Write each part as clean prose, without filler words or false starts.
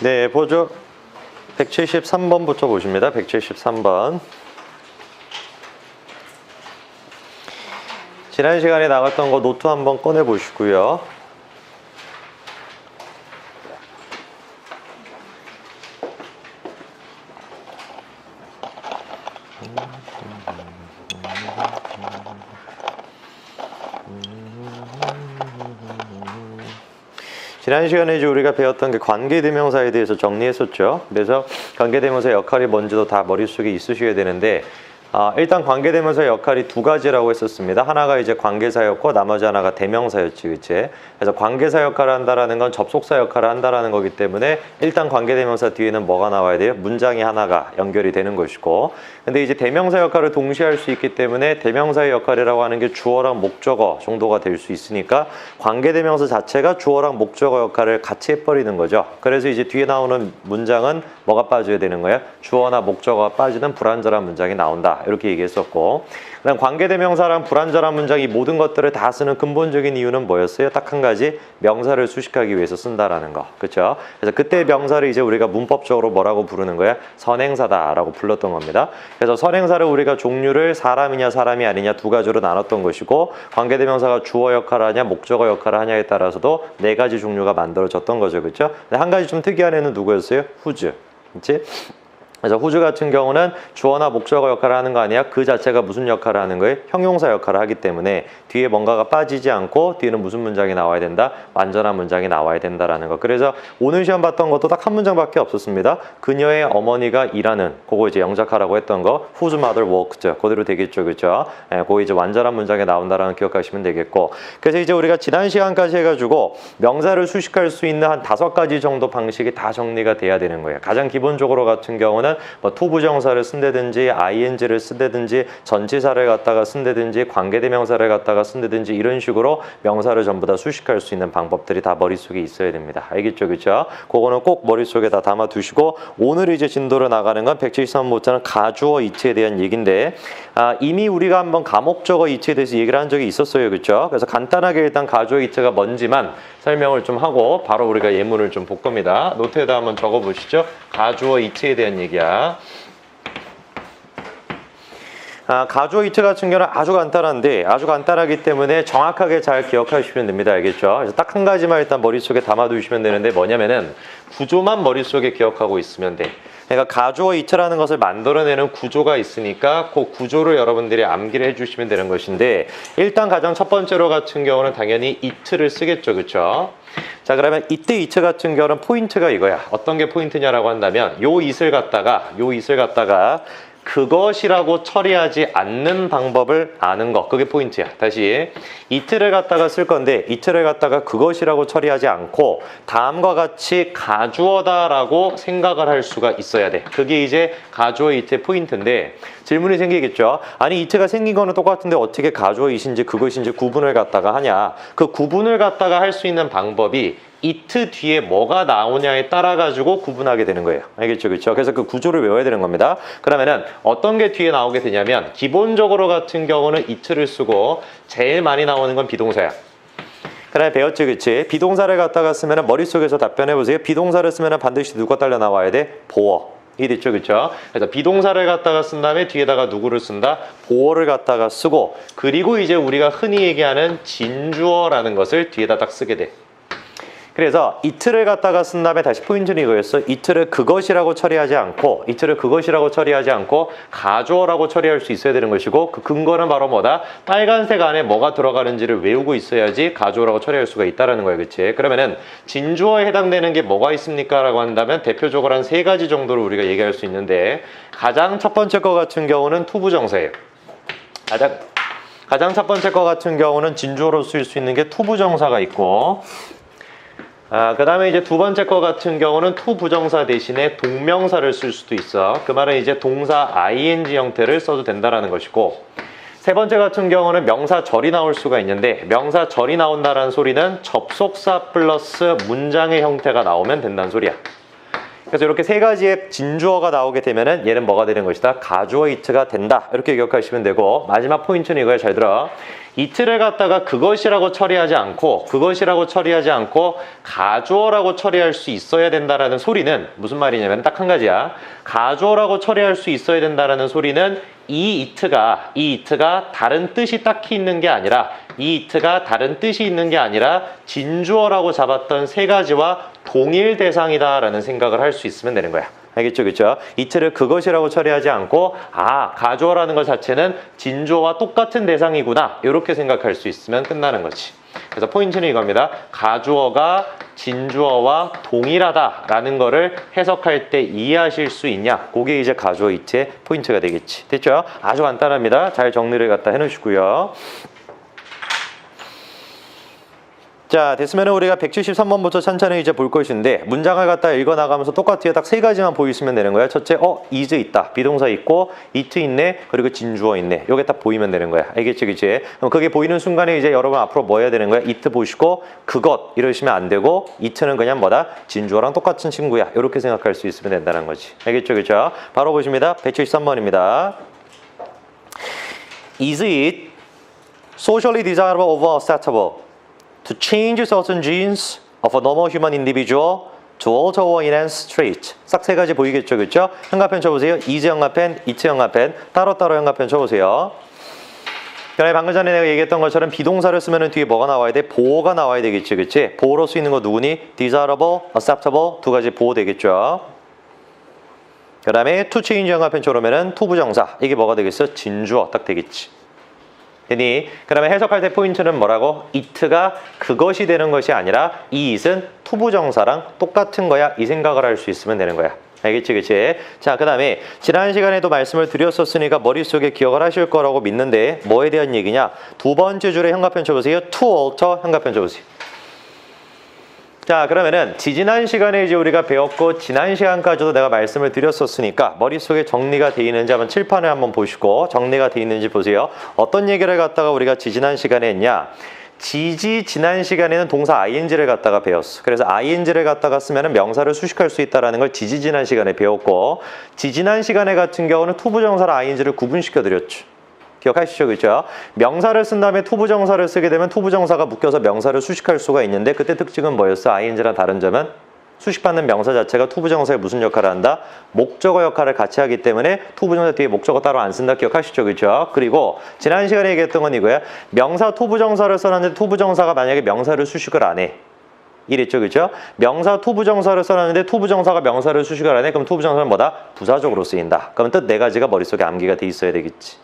네, 보죠. 173번부터 보십니다. 173번. 지난 시간에 나갔던 거 노트 한번 꺼내 보시고요. 지난 시간에 이제 우리가 배웠던 게 관계대명사에 대해서 정리했었죠. 그래서 관계대명사의 역할이 뭔지도 다 머릿속에 있으셔야 되는데 일단 관계대명사의 역할이 두 가지라고 했었습니다. 하나가 이제 관계사였고 나머지 하나가 대명사였지, 그치? 그래서 관계사 역할을 한다라는 건 접속사 역할을 한다라는 거기 때문에 일단 관계대명사 뒤에는 뭐가 나와야 돼요? 문장이 하나가 연결이 되는 것이고, 근데 이제 대명사 역할을 동시에 할 수 있기 때문에 대명사의 역할이라고 하는 게 주어랑 목적어 정도가 될 수 있으니까 관계대명사 자체가 주어랑 목적어 역할을 같이 해버리는 거죠. 그래서 이제 뒤에 나오는 문장은 뭐가 빠져야 되는 거예요? 주어나 목적어가 빠지는 불완전한 문장이 나온다. 이렇게 얘기했었고, 그다음 관계대명사랑 불완전한 문장 이 모든 것들을 다 쓰는 근본적인 이유는 뭐였어요? 딱 한 가지, 명사를 수식하기 위해서 쓴다라는 거, 그렇죠? 그래서 그때 명사를 이제 우리가 문법적으로 뭐라고 부르는 거야? 선행사다라고 불렀던 겁니다. 그래서 선행사를 우리가 종류를 사람이냐 사람이 아니냐 두 가지로 나눴던 것이고, 관계대명사가 주어 역할을 하냐 목적어 역할을 하냐에 따라서도 네 가지 종류가 만들어졌던 거죠, 그렇죠? 근데 한 가지 좀 특이한 애는 누구였어요? 후즈, 그렇지? 그래서 후즈 같은 경우는 주어나 목적어 역할을 하는 거 아니야? 그 자체가 무슨 역할을 하는 거예요? 형용사 역할을 하기 때문에 뒤에 뭔가가 빠지지 않고 뒤에는 무슨 문장이 나와야 된다? 완전한 문장이 나와야 된다라는 거. 그래서 오늘 시험 봤던 것도 딱 한 문장밖에 없었습니다. 그녀의 어머니가 일하는, 그거 이제 영작하라고 했던 거, whose mother worked, 그대로 되겠죠, 그렇죠? 그거 이제 완전한 문장에 나온다라는 기억하시면 되겠고, 그래서 이제 우리가 지난 시간까지 해가지고 명사를 수식할 수 있는 한 5가지 정도 방식이 다 정리가 돼야 되는 거예요. 가장 기본적으로 같은 경우는 뭐 투부정사를 쓴다든지 ing를 쓴다든지 전치사를 갖다가 쓴다든지 관계대명사를 갖다가 쓴다든지 이런 식으로 명사를 전부 다 수식할 수 있는 방법들이 다 머릿속에 있어야 됩니다. 알겠죠, 그렇죠? 그거는 꼭 머릿속에 다 담아 두시고, 오늘 이제 진도로 나가는 건 173번부터는 가주어 이체에 대한 얘기인데, 이미 우리가 한번 가목적어 이체에 대해서 얘기를 한 적이 있었어요, 그렇죠? 그래서 간단하게 일단 가주어 이체가 뭔지만 설명을 좀 하고 바로 우리가 예문을 좀 볼 겁니다. 노트에다 한번 적어 보시죠. 가주어 이체에 대한 얘기야. 가주어 이체 같은 경우는 아주 간단한데, 아주 간단하기 때문에 정확하게 잘 기억하시면 됩니다. 알겠죠? 그래서 딱 한 가지만 일단 머릿속에 담아두시면 되는데, 뭐냐면은 구조만 머릿속에 기억하고 있으면 돼. 그러니까 가주어 이체라는 것을 만들어내는 구조가 있으니까 그 구조를 여러분들이 암기를 해주시면 되는 것인데, 일단 가장 첫 번째로 같은 경우는 당연히 it를 쓰겠죠, 그렇죠? 자, 그러면 이때 이체 같은 경우는 포인트가 이거야. 어떤 게 포인트냐라고 한다면 요 it을 갖다가 그것이라고 처리하지 않는 방법을 아는 거, 그게 포인트야. 다시 it를 갖다가 쓸 건데 it를 갖다가 그것이라고 처리하지 않고 다음과 같이 가주어다라고 생각을 할 수가 있어야 돼. 그게 이제 가주어 it의 포인트인데, 질문이 생기겠죠. 아니 it가 생긴 거는 똑같은데 어떻게 가주어 it인지 그것인지 구분을 갖다가 하냐. 그 구분을 갖다가 할 수 있는 방법이 it 뒤에 뭐가 나오냐에 따라 가지고 구분하게 되는 거예요. 알겠죠, 그렇죠? 그래서 그 구조를 외워야 되는 겁니다. 그러면은 어떤 게 뒤에 나오게 되냐면, 기본적으로 같은 경우는 it를 쓰고 제일 많이 나오는 건 비동사야. 그래, 배웠지, 그치? 비동사를 갖다가 쓰면은 머릿속에서 답변해 보세요. 비동사를 쓰면은 반드시 누가 딸려 나와야 돼? 보어. 이해됐죠, 그쵸? 그래서 비동사를 갖다가 쓴 다음에 뒤에다가 누구를 쓴다? 보어를 갖다가 쓰고, 그리고 이제 우리가 흔히 얘기하는 진주어라는 것을 뒤에다 딱 쓰게 돼. 그래서 it를 갖다가 쓴 다음에 다시 포인트는 이거였어. it를 그것이라고 처리하지 않고 가주어라고 처리할 수 있어야 되는 것이고, 그 근거는 바로 뭐다? 빨간색 안에 뭐가 들어가는지를 외우고 있어야지 가주어라고 처리할 수가 있다는 거예요, 그치? 그러면은 진주어에 해당되는 게 뭐가 있습니까? 라고 한다면 대표적으로 한 3가지 정도로 우리가 얘기할 수 있는데, 가장 첫 번째 거 같은 경우는 투부정사예요. 가장 첫 번째 거 같은 경우는 진주어로 쓸 수 있는 게 투부정사가 있고, 그 다음에 이제 두 번째 거 같은 경우는 투부정사 대신에 동명사를 쓸 수도 있어. 그 말은 이제 동사 ing 형태를 써도 된다라는 것이고, 세 번째 같은 경우는 명사절이 나올 수가 있는데, 명사절이 나온다라는 소리는 접속사 플러스 문장의 형태가 나오면 된다는 소리야. 그래서 이렇게 세 가지의 진주어가 나오게 되면은 얘는 뭐가 되는 것이다? 가주어 it가 된다. 이렇게 기억하시면 되고, 마지막 포인트는 이거야. 잘 들어. it를 갖다가 그것이라고 처리하지 않고 가주어라고 처리할 수 있어야 된다라는 소리는 무슨 말이냐면 딱 한 가지야. 가주어라고 처리할 수 있어야 된다라는 소리는 이 it가 다른 뜻이 딱히 있는 게 아니라 진주어라고 잡았던 세 가지와 동일 대상이다라는 생각을 할 수 있으면 되는 거야. 알겠죠? 그렇죠? it를 그것이라고 처리하지 않고 가주어라는 것 자체는 진주어와 똑같은 대상이구나. 이렇게 생각할 수 있으면 끝나는 거지. 그래서 포인트는 이겁니다. 가주어가 진주어와 동일하다라는 거를 해석할 때 이해하실 수 있냐? 그게 이제 가주어 it의 포인트가 되겠지. 됐죠? 아주 간단합니다. 잘 정리를 갖다 해놓으시고요. 자, 됐으면 우리가 173번부터 천천히 이제 볼 것인데, 문장을 갖다 읽어나가면서 똑같아요. 딱 세 가지만 보이시면 되는 거야. 첫째, is 있다. 비동사 있고, it 있네. 그리고 진주어 있네. 요게 딱 보이면 되는 거야. 알겠지, 그치? 그럼 그게 보이는 순간에 이제 여러분 앞으로 뭐 해야 되는 거야? it 보시고, 그것 이러시면 안 되고, it는 그냥 뭐다? 진주어랑 똑같은 친구야. 이렇게 생각할 수 있으면 된다는 거지. 알겠죠, 그쵸? 바로 보십니다. 173번입니다. Is it socially desirable over acceptable to change certain genes of a normal human individual to alter or enhance trait? 싹 세 가지 보이겠죠, 그렇죠? 형광펜 쳐보세요. is 형광펜, it 형광펜, 따로따로 형광펜 쳐보세요. 그다음에 방금 전에 내가 얘기했던 것처럼 비동사를 쓰면 뒤에 뭐가 나와야 돼? 보호가 나와야 되겠지, 그렇지? 보호로 쓰이는 거 누구니? desirable, acceptable 두 가지 보호 되겠죠. 그 다음에 to change 형광펜 쳐놓으면 to 부정사. 이게 뭐가 되겠어? 진주어 딱 되겠지. 되니? 그 다음에 해석할 때 포인트는 뭐라고? it가 그것이 되는 것이 아니라 이 it은 투부정사랑 똑같은 거야. 이 생각을 할 수 있으면 되는 거야. 알겠지, 그치? 자, 그 다음에 지난 시간에도 말씀을 드렸었으니까 머릿속에 기억을 하실 거라고 믿는데 뭐에 대한 얘기냐? 두 번째 줄에 형광펜 쳐보세요. to alter 형광펜 쳐보세요. 자, 그러면은 지난 시간에 이제 우리가 배웠고 지난 시간까지도 내가 말씀을 드렸었으니까 머릿속에 정리가 돼 있는지 한번 칠판을 한번 보시고 정리가 돼 있는지 보세요. 어떤 얘기를 갖다가 우리가 지난 시간에 했냐? 지난 시간에는 동사 ing를 갖다가 배웠어. 그래서 ing를 갖다가 쓰면은 명사를 수식할 수 있다라는 걸 지난 시간에 배웠고, 지난 시간에 같은 경우는 투부정사랑 ing를 구분시켜 드렸죠. 기억하시죠, 그렇죠? 명사를 쓴 다음에 투부정사를 쓰게 되면 투부정사가 묶여서 명사를 수식할 수가 있는데, 그때 특징은 뭐였어? ing랑 다른 점은 수식받는 명사 자체가 투부정사에 무슨 역할을 한다? 목적어 역할을 같이 하기 때문에 투부정사 뒤에 목적어 따로 안 쓴다. 기억하시죠, 그렇죠? 그리고 지난 시간에 얘기했던 건 이거야. 명사 투부정사를 써놨는데 투부정사가 만약에 명사를 수식을 안 해. 이랬죠, 그렇죠? 명사 투부정사를 써놨는데 투부정사가 명사를 수식을 안 해. 그럼 투부정사는 뭐다? 부사적으로 쓰인다. 그러면 뜻 네 가지가 머릿속에 암기가 돼 있어야 되겠지.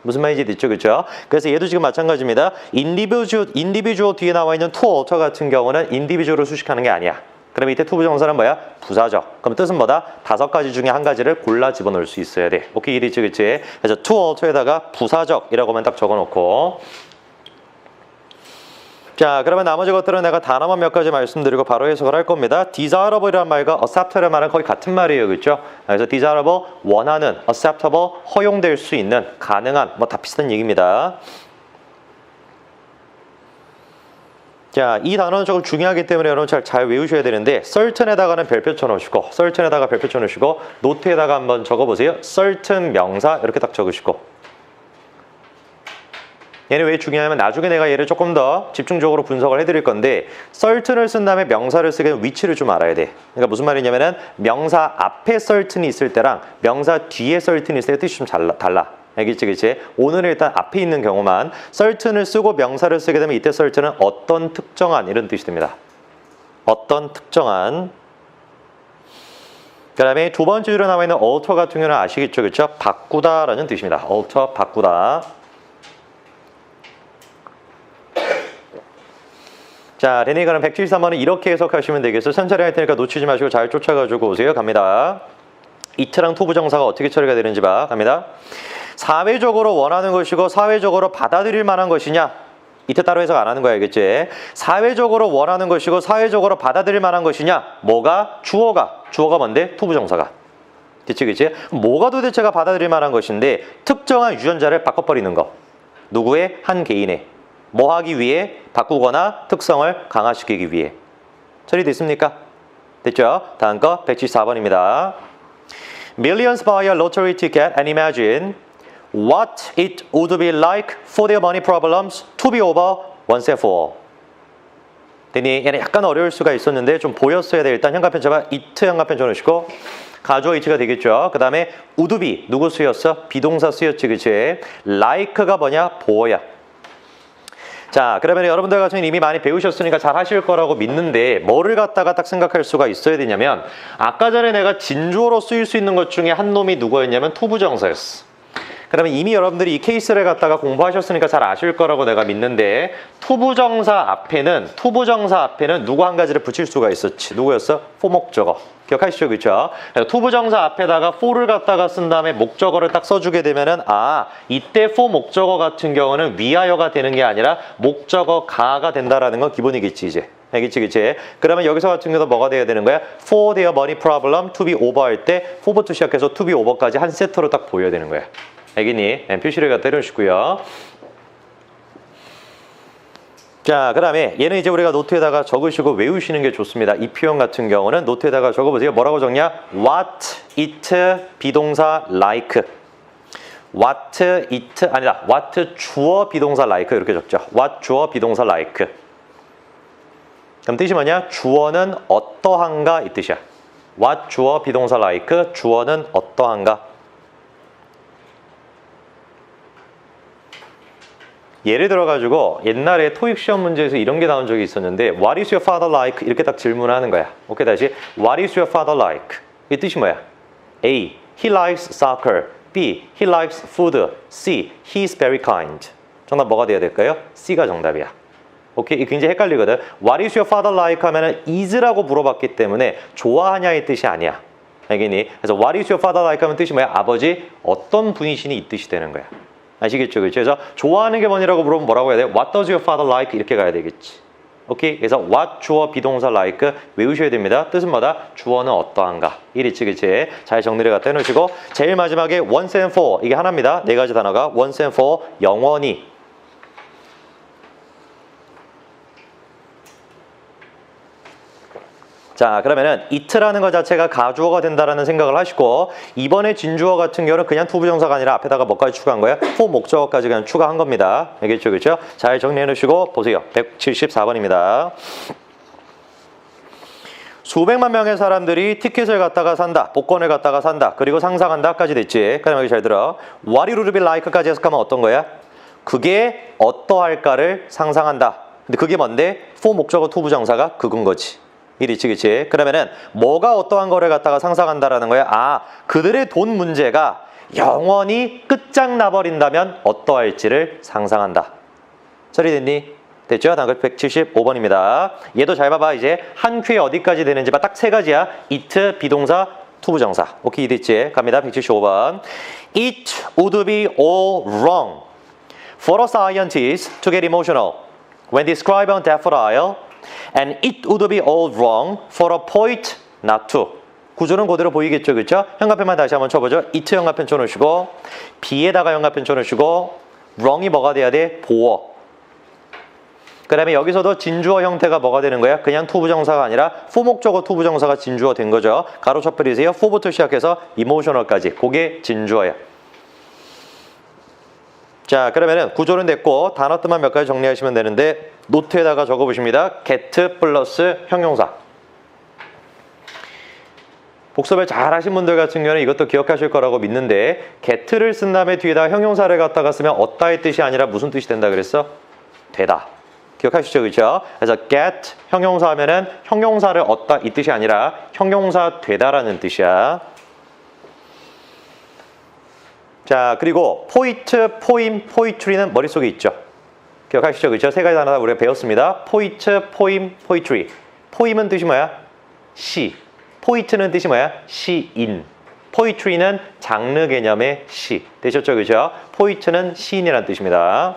무슨 말인지 됐죠, 그렇죠? 그래서 얘도 지금 마찬가지입니다. individual 뒤에 나와 있는 to alter 같은 경우는 individual을 수식하는 게 아니야. 그럼 이때 투부정사는 뭐야? 부사적. 그럼 뜻은 뭐다? 다섯 가지 중에 한 가지를 골라 집어넣을 수 있어야 돼. 오케이, 이해됐지, 그치? 그래서 to alter에다가 부사적이라고만 딱 적어놓고. 자, 그러면 나머지 것들은 내가 단어만 몇 가지 말씀드리고 바로 해석을 할 겁니다. desirable이라는 말과 acceptable이라는 말은 거의 같은 말이에요, 그렇죠? 그래서 desirable, 원하는, acceptable, 허용될 수 있는, 가능한, 뭐 다 비슷한 얘기입니다. 자, 이 단어는 조금 중요하기 때문에 여러분 잘 외우셔야 되는데, certain에다가는 별표 쳐놓으시고, certain에다가 별표 쳐놓으시고, 노트에다가 한번 적어보세요. certain 명사 이렇게 딱 적으시고. 얘는 왜 중요하냐면 나중에 내가 얘를 조금 더 집중적으로 분석을 해드릴 건데, certain을 쓴 다음에 명사를 쓰게 되면 위치를 좀 알아야 돼. 그러니까 무슨 말이냐면은 명사 앞에 certain이 있을 때랑 명사 뒤에 certain이 있을 때 뜻이 좀 달라. 알겠지, 그치? 오늘은 일단 앞에 있는 경우만 certain을 쓰고 명사를 쓰게 되면 이때 certain은 어떤 특정한 이런 뜻이 됩니다. 어떤 특정한. 그 다음에 두 번째 줄에 나와 있는 alter 같은 경우는 아시겠죠, 그쵸? 바꾸다라는 뜻입니다. alter, 바꾸다. 자, 데니 그럼 173번은 이렇게 해석하시면 되겠어요. 천천히 할 테니까 놓치지 마시고 잘 쫓아가지고 오세요. 갑니다. it랑 투부정사가 어떻게 처리가 되는지 봐. 갑니다. 사회적으로 원하는 것이고 사회적으로 받아들일 만한 것이냐? 이때 따로 해석 안 하는 거야, 알겠지? 사회적으로 원하는 것이고 사회적으로 받아들일 만한 것이냐? 뭐가? 주어가 뭔데? 투부정사가. 그치, 그치? 뭐가 도대체가 받아들일 만한 것인데 특정한 유전자를 바꿔버리는 거. 누구의? 한 개인의. 뭐 하기 위해? 바꾸거나 특성을 강화시키기 위해. 처리됐습니까? 됐죠? 다음 거 174번입니다. Millions buy a lottery ticket and imagine what it would be like for their money problems to be over once and for all. 되니 얘는 약간 어려울 수가 있었는데 좀 보였어야 돼. 일단 현관펜 잡아 it 현관펜 줘놓으시고 가주어 it가 되겠죠. 그 다음에 would be 누구 수였어? 비동사 수였지, 그치? like가 뭐냐? 보어야. 자, 그러면 여러분들 같은 경우는 이미 많이 배우셨으니까 잘 하실 거라고 믿는데 뭐를 갖다가 딱 생각할 수가 있어야 되냐면 아까 전에 내가 진주어로 쓰일 수 있는 것 중에 한 놈이 누구였냐면 투부정사였어. 그러면 이미 여러분들이 이 케이스를 갖다가 공부하셨으니까 잘 아실 거라고 내가 믿는데 투부정사 앞에는 누구 한 가지를 붙일 수가 있었지. 누구였어? for 목적어. 기억하시죠? 그렇죠? 투부정사 앞에다가 for를 갖다가 쓴 다음에 목적어를 딱 써주게 되면은 이때 for 목적어 같은 경우는 위하여가 되는 게 아니라 목적어가가 된다라는 건 기본이겠지 이제. 알겠지, 그치? 그러면 여기서 같은 경우도 뭐가 돼야 되는 거야? For their money problem to be over 할 때 for부터 시작해서 to be over까지 한 세트로 딱 보여야 되는 거야. 알겠니? 표시를 갖다 해놓으시고요. 자, 그 다음에 얘는 이제 우리가 노트에다가 적으시고 외우시는 게 좋습니다. 이 표현 같은 경우는 노트에다가 적어보세요. 뭐라고 적냐? What it 비동사 like. What it 아니다. What 주어 비동사 like 이렇게 적죠. What 주어 비동사 like. 그럼 뜻이 뭐냐? 주어는 어떠한가 이 뜻이야. What 주어 비동사 like. 주어는 어떠한가. 예를 들어가지고 옛날에 토익 시험 문제에서 이런 게 나온 적이 있었는데 What is your father like? 이렇게 딱 질문하는 거야. 오케이, 다시 What is your father like? 이 뜻이 뭐야? A. He likes soccer. B. He likes food. C. He is very kind. 정답 뭐가 돼야 될까요? C가 정답이야. 오케이, 굉장히 헷갈리거든. What is your father like? 하면은 is라고 물어봤기 때문에 좋아하냐의 뜻이 아니야. 알겠니? 그래서 What is your father like? 하면 뜻이 뭐야? 아버지 어떤 분이시니 이 뜻이 되는 거야. 아시겠죠? 그렇죠? 그래서 좋아하는 게 뭐냐고 물어보면 뭐라고 해야 돼? What does your father like? 이렇게 가야 되겠지. 오케이? 그래서 what 주어 비동사 like 외우셔야 됩니다. 뜻은 뭐다? 주어는 어떠한가. 이리치 그치? 잘 정리를 갖다 해놓으시고 제일 마지막에 once and for 이게 하나입니다. 네 가지 단어가 once and for 영원히. 자, 그러면은 it라는 것 자체가 가주어가 된다라는 생각을 하시고 이번에 진주어 같은 경우는 그냥 투부정사가 아니라 앞에다가 뭐까지 추가한 거야? for 목적어까지 그냥 추가한 겁니다. 알겠죠? 그렇죠? 잘 정리해 놓으시고 보세요. 174번입니다. 수백만 명의 사람들이 티켓을 갖다가 산다. 복권을 갖다가 산다. 그리고 상상한다까지 됐지. 그럼 여기 잘 들어. What it would be like까지 해석하면 어떤 거야? 그게 어떠할까를 상상한다. 근데 그게 뭔데? for 목적어 투부정사가 그건 거지. 이리치 그치? 그러면은 뭐가 어떠한 거를 갖다가 상상한다라는 거야? 그들의 돈 문제가 영원히 끝장나 버린다면 어떠할지를 상상한다. 처리됐니? 됐죠? 다음 175번입니다. 얘도 잘 봐봐. 이제 한 큐에 어디까지 되는지 봐. 딱 세 가지야. it 비동사 투부정사. 오케이, 됐지? 갑니다. 175번. It would be all wrong for a scientist to get emotional when describing a daffodil. And it would be all wrong for a poet not to. 구조는 그대로 보이겠죠, 그렇죠? 현관펜만 다시 한번 쳐보죠. it 현관펜 쳐놓으시고 B에다가 현관펜 쳐놓으시고 wrong이 뭐가 돼야 돼? 보어. 그 다음에 여기서도 진주어 형태가 뭐가 되는 거야? 그냥 투부정사가 아니라 for 목적어 투부정사가 진주어 된 거죠. 가로 쳐버리세요. for부터 시작해서 emotional까지. 그게 진주어야. 자, 그러면은 구조는 됐고 단어 뜻만 몇 가지 정리하시면 되는데 노트에다가 적어보십니다. get 플러스 형용사. 복습을 잘 하신 분들 같은 경우는 이것도 기억하실 거라고 믿는데 get를 쓴 다음에 뒤에다 형용사를 갖다가 쓰면 어따의 뜻이 아니라 무슨 뜻이 된다 그랬어? 되다. 기억하시죠? 그렇죠? 그래서 get 형용사 하면은 형용사를 얻다 이 뜻이 아니라 형용사 되다라는 뜻이야. 자, 그리고 포이트, 포임, 포이트리는 머릿속에 있죠. 기억하시죠? 그렇죠? 세 가지 단어 우리가 배웠습니다. 포이트, 포임, 포이트리. 포임은 뜻이 뭐야? 시. 포이트는 뜻이 뭐야? 시인. 포이트리는 장르 개념의 시. 되셨죠? 그렇죠? 포이트는 시인이라는 뜻입니다.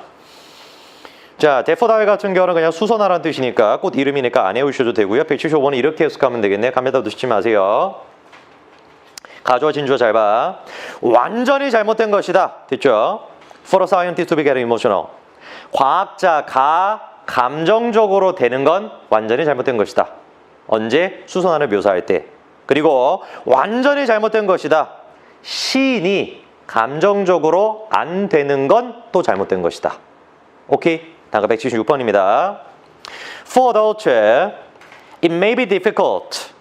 자, 데포다일 같은 경우는 그냥 수선화라는 뜻이니까 꽃 이름이니까 안 외우셔도 되고요. 175번은 이렇게 해석하면 되겠네. 감에다 놓치지 마세요. 가주어 진주어 잘 봐. 완전히 잘못된 것이다. 됐죠? For a scientist to be getting emotional. 과학자가 감정적으로 되는 건 완전히 잘못된 것이다. 언제? 수선화를 묘사할 때. 그리고 완전히 잘못된 것이다. 시인이 감정적으로 안 되는 건 또 잘못된 것이다. 오케이? 다음 176번입니다. For adults, it may be difficult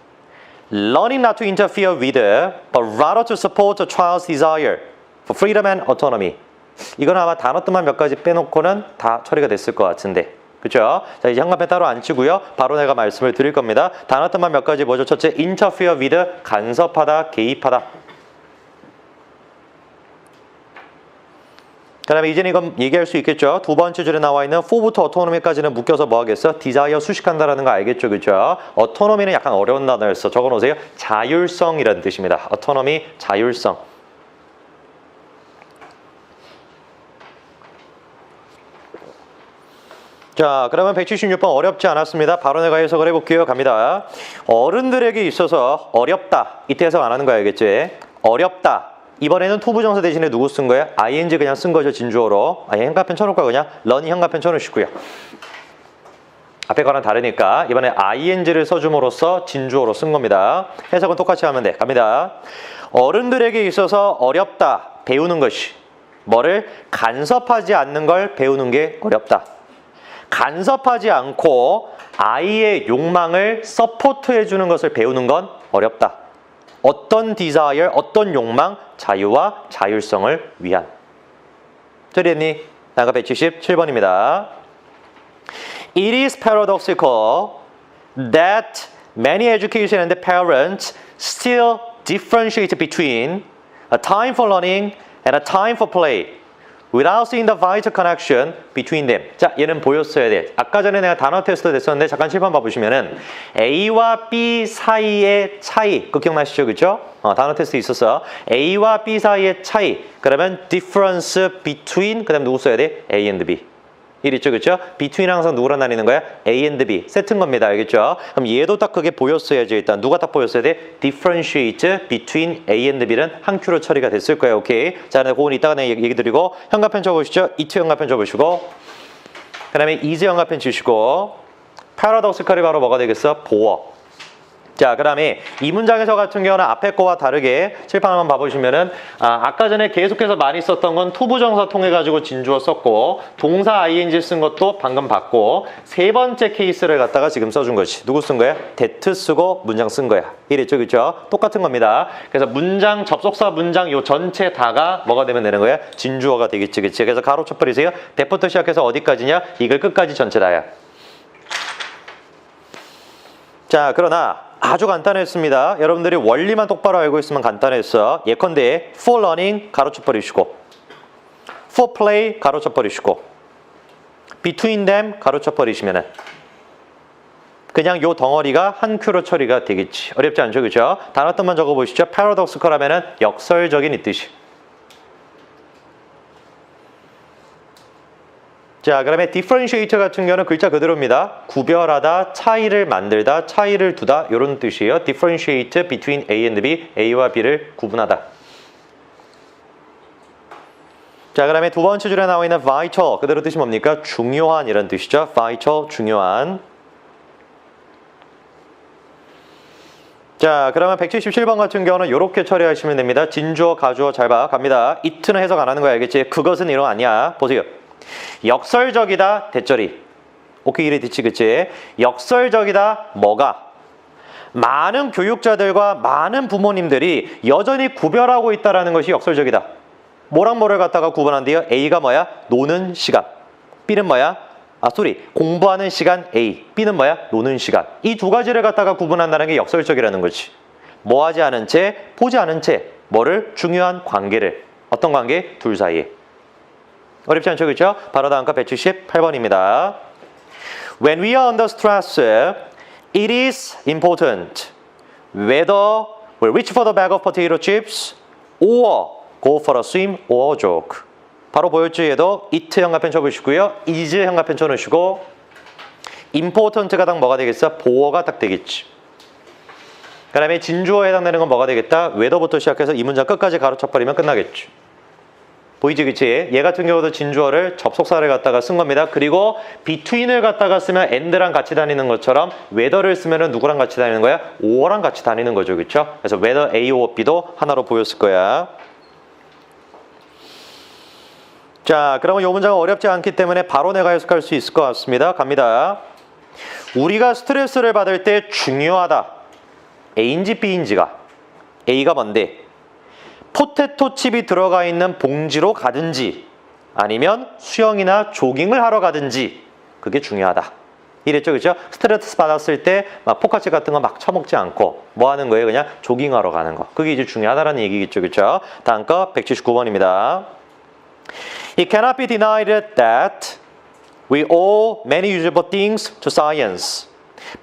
learning not to interfere with, but rather to support a child's desire for freedom and autonomy. 이건 아마 단어들만 몇 가지 빼놓고는 다 처리가 됐을 것 같은데. 그렇죠? 자, 이제 현관펜 따로 안 치고요. 바로 내가 말씀을 드릴 겁니다. 단어들만 몇 가지 뭐죠? 첫째, interfere with, 간섭하다, 개입하다. 그 다음에 이제는 이건 얘기할 수 있겠죠. 두 번째 줄에 나와 있는 for부터 autonomy까지는 묶여서 뭐 하겠어? desire 수식한다라는 거 알겠죠. 그죠? autonomy는 약간 어려운 단어였어. 적어놓으세요. 자율성이라는 뜻입니다. autonomy, 자율성. 자, 그러면 176번 어렵지 않았습니다. 바로 내가 해석을 해볼게요. 갑니다. 어른들에게 있어서 어렵다. 이때 해석 안 하는 거 알겠지? 어렵다. 이번에는 투부정사 대신에 누구 쓴 거야? ing 그냥 쓴 거죠. 진주어로. 아니, 현관펜 쳐놓을까 그냥? 런이 현관펜 쳐놓으시고요. 앞에 거랑 다르니까 이번에 ing를 써줌으로써 진주어로 쓴 겁니다. 해석은 똑같이 하면 돼. 갑니다. 어른들에게 있어서 어렵다. 배우는 것이. 뭐를? 간섭하지 않는 걸 배우는 게 어렵다. 간섭하지 않고 아이의 욕망을 서포트해 주는 것을 배우는 건 어렵다. 어떤 desire, 어떤 욕망, 자유와 자율성을 위한. 처리했니? 다음 177번입니다. It is paradoxical that many education and parents still differentiate between a time for learning and a time for play without seeing the vital connection between them. 자, 얘는 보였어야 돼. 아까 전에 내가 단어 테스트 됐었는데 잠깐 칠판 봐보시면은 A와 B 사이의 차이, 그거 기억나시죠? 그죠? 단어 테스트 있었어. A와 B 사이의 차이. 그러면 difference between, 그 다음 누구 써야 돼? A and B. 일 있죠, 그렇죠? between 항상 누구랑 나뉘는 거야? A and B. 세트인 겁니다, 알겠죠? 그럼 얘도 딱 그게 보였어야지. 일단 누가 딱 보였어야 돼? differentiate between A and B는 한 큐로 처리가 됐을 거예요, 오케이? 자, 그건 이따가 내가 얘기 드리고 현관펜 쳐보시죠. it 현관펜 쳐보시고 그 다음에 is 현관펜 치시고 paradoxical이 바로 뭐가 되겠어? 보어. 자, 그 다음에 이 문장에서 같은 경우는 앞에 거와 다르게 칠판 한번 봐보시면은 아까 전에 계속해서 많이 썼던 건 투부정사 통해 가지고 진주어 썼고 동사 ing 쓴 것도 방금 봤고 세 번째 케이스를 갖다가 지금 써준 거지. 누구 쓴 거야? that 쓰고 문장 쓴 거야. 이랬죠, 그렇죠? 똑같은 겁니다. 그래서 문장 접속사 문장 요 전체 다가 뭐가 되면 되는 거야? 진주어가 되겠지, 그렇지? 그래서 가로 쳐버리세요. that부터 시작해서 어디까지냐? 이걸 끝까지 전체 다야. 자, 그러나 아주 간단했습니다. 여러분들이 원리만 똑바로 알고 있으면 간단했어. 예컨대 for learning 가로쳐 버리시고 for play 가로쳐 버리시고 between them 가로쳐 버리시면은 그냥 요 덩어리가 한 큐로 처리가 되겠지. 어렵지 않죠, 그죠? 단어들만 적어보시죠. paradoxical 하면은 역설적인 이 뜻이. 자, 그다음에 differentiate 같은 경우는 글자 그대로입니다. 구별하다, 차이를 만들다, 차이를 두다 이런 뜻이에요. differentiate between A and B, A와 B를 구분하다. 자, 그다음에 두 번째 줄에 나와 있는 vital 그대로 뜻이 뭡니까? 중요한 이런 뜻이죠. vital 중요한. 자, 그러면 177번 같은 경우는 이렇게 처리하시면 됩니다. 진주어, 가주어 잘 봐. 갑니다. it는 해석 안 하는 거 알겠지? 그것은 이런 거 아니야. 보세요. 역설적이다, 대절이. 오케이, 이래 뒤치, 그치? 역설적이다, 뭐가? 많은 교육자들과 많은 부모님들이 여전히 구별하고 있다는 것이 역설적이다. 뭐랑 뭐를 갖다가 구분한대요? A가 뭐야? 노는 시간. B는 뭐야? 공부하는 시간 A. B는 뭐야? 노는 시간. 이 두 가지를 갖다가 구분한다는 게 역설적이라는 거지. 뭐 하지 않은 채, 보지 않은 채, 뭐를? 중요한 관계를. 어떤 관계? 둘 사이에. 어렵지 않죠, 그렇죠? 바로 다음 거 178번입니다. When we are under stress, it is important whether we reach for the bag of potato chips or go for a swim or a jog. 바로 보였죠, 얘도 it 현관펜 쳐보시고요. is 현관펜 쳐놓으시고 important가 딱 뭐가 되겠어? 보어가 딱 되겠지. 그 다음에 진주어에 해당되는 건 뭐가 되겠다? whether부터 시작해서 이 문장 끝까지 가로쳐버리면 끝나겠지. 보이지, 그치? 얘 같은 경우도 진주어를 접속사를 갖다가 쓴 겁니다. 그리고 between을 갖다가 쓰면 and랑 같이 다니는 것처럼 whether를 쓰면은 누구랑 같이 다니는 거야? or랑 같이 다니는 거죠, 그쵸? 그래서 whether A or B도 하나로 보였을 거야. 자, 그러면 이 문장은 어렵지 않기 때문에 바로 내가 해석할 수 있을 것 같습니다. 갑니다. 우리가 스트레스를 받을 때 중요하다. A인지 B인지가. A가 뭔데? 포테토 칩이 들어가 있는 봉지로 가든지 아니면 수영이나 조깅을 하러 가든지 그게 중요하다. 이랬죠, 그죠? 스트레스 받았을 때 막 포카칩 같은 거 막 처먹지 않고 뭐 하는 거예요? 그냥 조깅하러 가는 거. 그게 이제 중요하다라는 얘기겠죠, 그죠? 다음 거 179번입니다. It cannot be denied that we owe many usable things to science,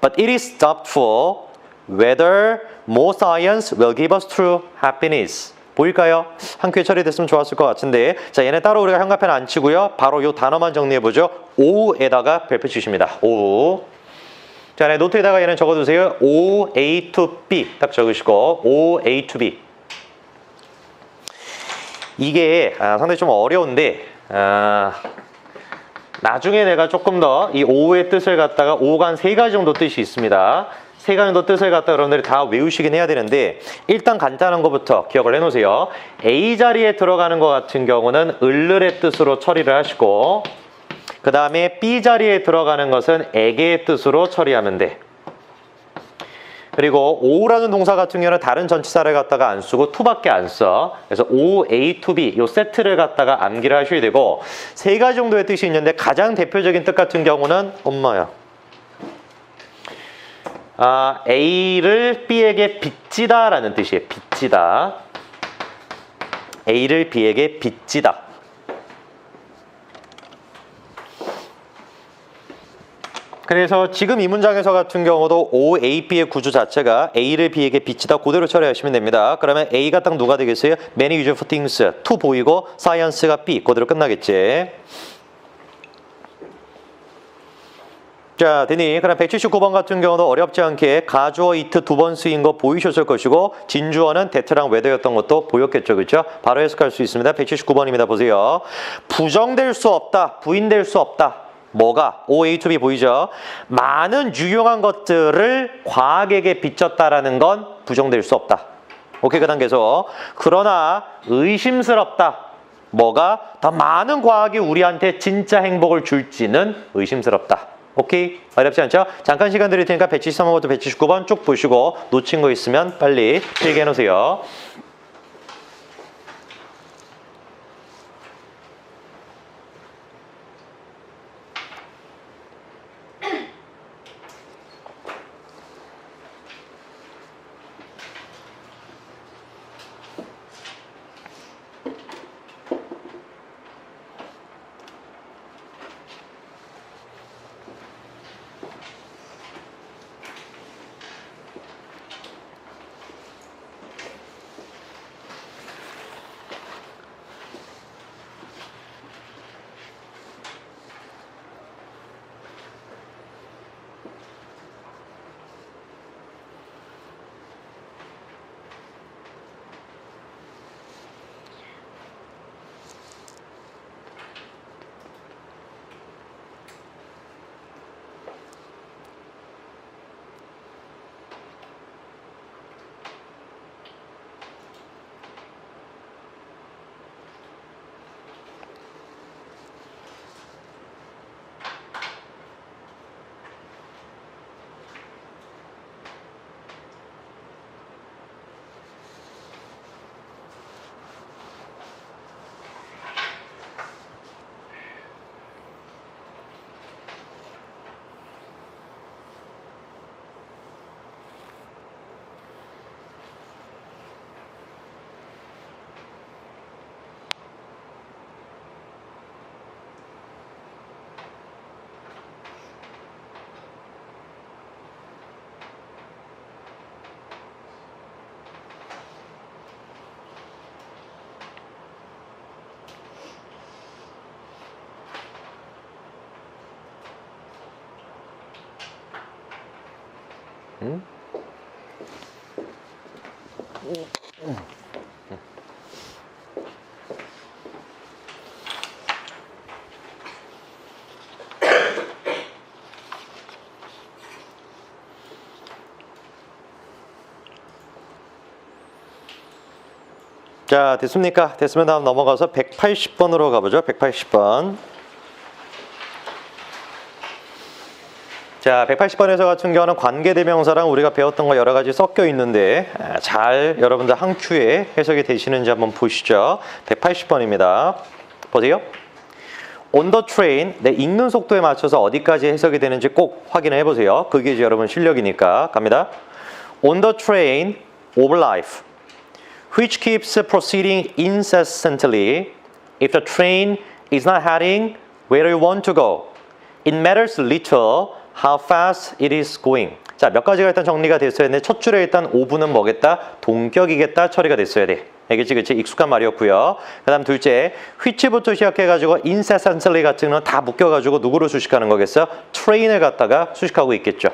but it is doubtful whether more science will give us true happiness. 보일까요? 한 큐에 처리됐으면 좋았을 것 같은데, 자, 얘네 따로 우리가 현관펜 안 치고요. 바로 요 단어만 정리해보죠. 오후에다가 별표 치십니다. 오후. 자, 네, 노트에다가 얘는 적어두세요. O, A to B 딱 적으시고 O, A to B. 이게 상당히 좀 어려운데 나중에 내가 조금 더 이 오후의 뜻을 갖다가 오후가 한 3가지 정도 뜻이 있습니다. 3가지 정도 뜻을 갖다가 여러분들이 다 외우시긴 해야 되는데 일단 간단한 것부터 기억을 해놓으세요. A 자리에 들어가는 것 같은 경우는 을을의 뜻으로 처리를 하시고 그 다음에 B 자리에 들어가는 것은 에게의 뜻으로 처리하면 돼. 그리고 오우라는 동사 같은 경우는 다른 전치사를 갖다가 안 쓰고 to밖에 안 써. 그래서 O, A, to B 요 세트를 갖다가 암기를 하셔야 되고 3가지 정도의 뜻이 있는데 가장 대표적인 뜻 같은 경우는 엄마야. A를 B에게 빚지다 라는 뜻이에요. 빚지다. A를 B에게 빚지다. 그래서 지금 이 문장에서 같은 경우도 OAB의 구조 자체가 A를 B에게 빚지다 그대로 처리하시면 됩니다. 그러면 A가 딱 누가 되겠어요? Many useful things, to 보이고 science가 B 그대로 끝나겠지. 자, 되니 그럼 179번 같은 경우도 어렵지 않게 가주어 it 2번 쓰인 거 보이셨을 것이고 진주어는 that랑 whether였던 것도 보였겠죠, 그렇죠? 바로 해석할 수 있습니다. 179번입니다. 보세요. 부정될 수 없다, 부인될 수 없다. 뭐가? O, A, to B 보이죠? 많은 유용한 것들을 과학에게 비쳤다라는 건 부정될 수 없다. 오케이, 그 단계에서 그러나 의심스럽다. 뭐가? 더 많은 과학이 우리한테 진짜 행복을 줄지는 의심스럽다. 오케이? 어렵지 않죠? 잠깐 시간 드릴 테니까 173번부터 179번 쭉 보시고 놓친 거 있으면 빨리 필기해 놓으세요. 자, 됐습니까? 됐으면 다음 넘어가서 180번으로 가보죠. 180번. 자, 180번에서 같은 경우는 관계대명사랑 우리가 배웠던 거 여러 가지 섞여 있는데 잘 여러분들 한 큐에 해석이 되시는지 한번 보시죠. 180번입니다. 보세요. On the train, 내 읽는 속도에 맞춰서 어디까지 해석이 되는지 꼭 확인해 보세요. 그게 이제 여러분 실력이니까. 갑니다. On the train of life, which keeps proceeding incessantly, if the train is not heading where you want to go, it matters little how fast it is going. 자, 몇 가지가 일단 정리가 됐어야 되는데 첫 줄에 일단 ove는 뭐겠다? 동격이겠다 처리가 됐어야 돼. 알겠지? 그치? 익숙한 말이었고요. 그 다음 둘째, which부터 시작해가지고 incessantly 같은 건 다 묶여가지고 누구를 수식하는 거겠어? train을 갖다가 수식하고 있겠죠.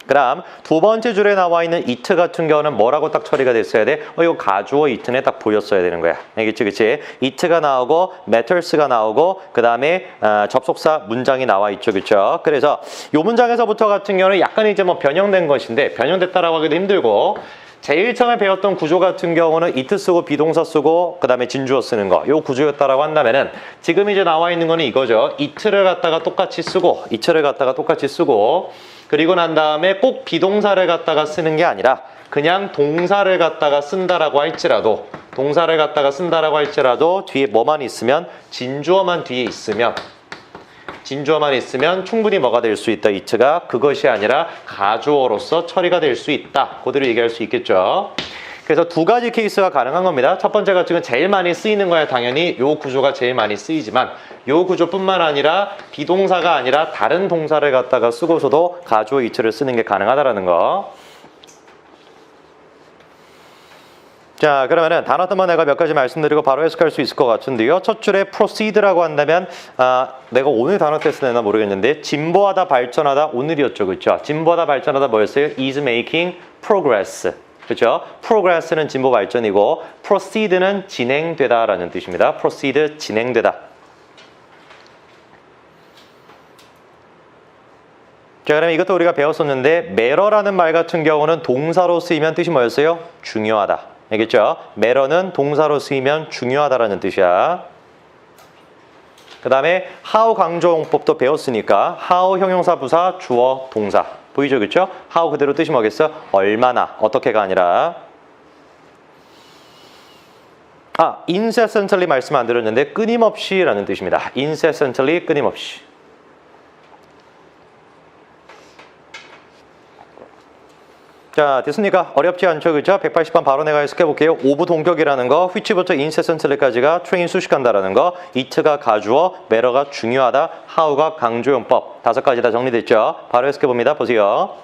그 다음 두 번째 줄에 나와 있는 it 같은 경우는 뭐라고 딱 처리가 됐어야 돼? 이거 가주어 it에 딱 보였어야 되는 거야. 알겠지? 그치? it가 나오고 matters가 나오고 그 다음에 접속사 문장이 나와 있죠. 그쵸? 그래서 이 문장에서부터 같은 경우는 약간 이제 뭐 변형된 것인데 변형됐다라고 하기도 힘들고 제일 처음에 배웠던 구조 같은 경우는 it 쓰고 비동사 쓰고 그 다음에 진주어 쓰는 거 요 구조였다라고 한다면은 지금 이제 나와 있는 거는 이거죠. it를 갖다가 똑같이 쓰고 it를 갖다가 똑같이 쓰고 그리고 난 다음에 꼭 비동사를 갖다가 쓰는 게 아니라 그냥 동사를 갖다가 쓴다라고 할지라도 동사를 갖다가 쓴다라고 할지라도 뒤에 뭐만 있으면 진주어만 뒤에 있으면 진주어만 있으면 충분히 뭐가 될 수 있다. it가 그것이 아니라 가주어로서 처리가 될 수 있다. 그대로 얘기할 수 있겠죠. 그래서 두 가지 케이스가 가능한 겁니다. 첫 번째 같은 경우는 제일 많이 쓰이는 거야. 당연히 요 구조가 제일 많이 쓰이지만 요 구조뿐만 아니라 비동사가 아니라 다른 동사를 갖다가 쓰고서도 가주어 it를 쓰는 게 가능하다라는 거. 자, 그러면은 단어들만 내가 몇 가지 말씀드리고 바로 해석할 수 있을 것 같은데요. 첫 줄에 proceed라고 한다면 내가 오늘 단어 테스트 내나 모르겠는데 진보하다 발전하다 오늘이었죠. 그렇죠? 진보하다 발전하다 뭐였어요? is making progress. 그렇죠? progress는 진보 발전이고 proceed는 진행되다라는 뜻입니다. proceed 진행되다. 자, 그럼 이것도 우리가 배웠었는데 matter라는 말 같은 경우는 동사로 쓰이면 뜻이 뭐였어요? 중요하다. 알겠죠? matter는 동사로 쓰이면 중요하다라는 뜻이야. 그 다음에 how 강조용법도 배웠으니까 how 형용사 부사 주어 동사 보이죠? 그렇죠? how 그대로 뜻이 뭐겠어? 얼마나 어떻게가 아니라 incessantly 말씀 안 드렸는데 끊임없이 라는 뜻입니다. incessantly 끊임없이. 자, 됐습니까? 어렵지 않죠? 그죠? 180번 바로 내가 해석해 볼게요. 오브 동격이라는 거, which부터 incessantly까지가 train 수식한다라는 거, it가 가주어, matter가 중요하다, how가 강조용법. 5가지 다 정리됐죠? 바로 해석해 봅니다. 보세요.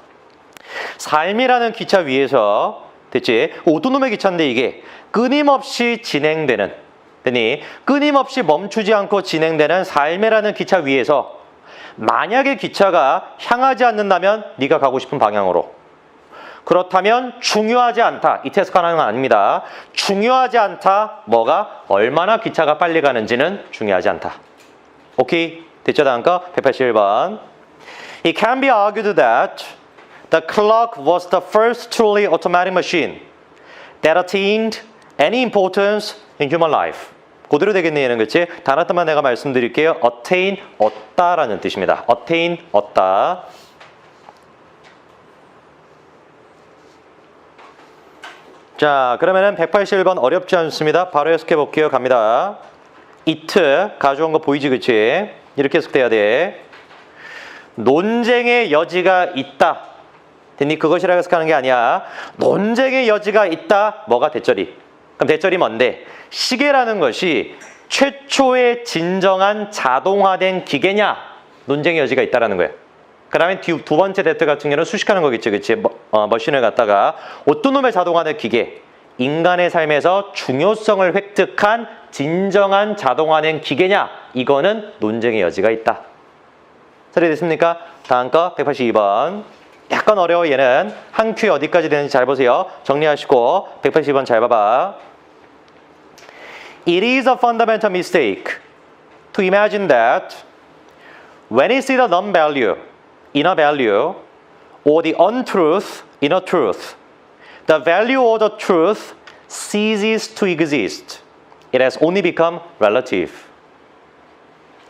삶이라는 기차 위에서 됐지? 어떤 놈의 기차인데 이게 끊임없이 진행되는 되니 끊임없이 멈추지 않고 진행되는 삶이라는 기차 위에서 만약에 기차가 향하지 않는다면 네가 가고 싶은 방향으로 그렇다면 중요하지 않다. 이 테스트 가능한 건 아닙니다. 중요하지 않다. 뭐가? 얼마나 기차가 빨리 가는지는 중요하지 않다. 오케이? 됐죠? 다음 거 181번. It can be argued that the clock was the first truly automatic machine that attained any importance in human life. 그대로 되겠네, 얘는 그치? 단어만 내가 말씀드릴게요. attain, 얻다라는 뜻입니다. attain, 얻다. 자, 그러면은 181번 어렵지 않습니다. 바로 해석해 볼게요. 갑니다. it, 가져온 거 보이지, 그치? 이렇게 해석돼야 돼. 논쟁의 여지가 있다. 됐니? 그것이라고 해석하는 게 아니야. 논쟁의 여지가 있다. 뭐가 대절이? 그럼 대절이 뭔데? 시계라는 것이 최초의 진정한 자동화된 기계냐? 논쟁의 여지가 있다라는 거예요. 그 다음에 두 번째 대트 같은 경우는 수식하는 거겠지, 그치? 머신을 갖다가 어떤 놈의 자동화된 기계, 인간의 삶에서 중요성을 획득한 진정한 자동화된 기계냐? 이거는 논쟁의 여지가 있다. 처리됐습니까? 다음 거 182번. 약간 어려워 얘는. 한 큐에 어디까지 되는지 잘 보세요. 정리하시고 182번 잘 봐봐. It is a fundamental mistake to imagine that when you see the non-value in a value or the untruth in a truth, the value or the truth ceases to exist. It has only become relative.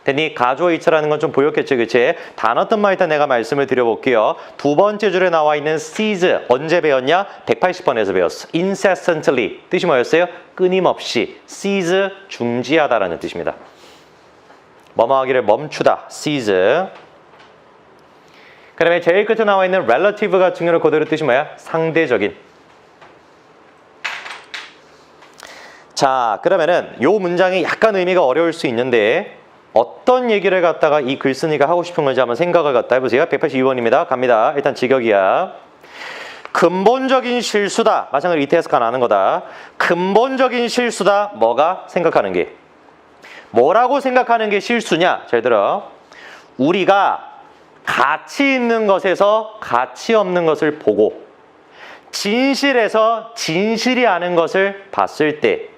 됐니? 가주어 이체라는 건 좀 보였겠죠, 그치? 단어 뜻만 일단 내가 말씀을 드려볼게요. 두 번째 줄에 나와 있는 cease 언제 배웠냐? 180번에서 배웠어. incessantly 뜻이 뭐였어요? 끊임없이. cease 중지하다라는 뜻입니다. 뭐뭐 하기를 멈추다. cease. 그 다음에 제일 끝에 나와 있는 relative 같은 경우는 그대로 뜻이 뭐야? 상대적인. 자, 그러면은 요 문장이 약간 의미가 어려울 수 있는데 어떤 얘기를 갖다가 이 글쓴이가 하고 싶은 건지 한번 생각을 갖다 해보세요. 182번입니다. 갑니다. 일단 직역이야. 근본적인 실수다. 마찬가지로 이태스가 나는 거다. 근본적인 실수다. 뭐가? 생각하는 게. 뭐라고 생각하는 게 실수냐? 잘 들어. 우리가 가치 있는 것에서 가치 없는 것을 보고 진실에서 진실이 아닌 것을 봤을 때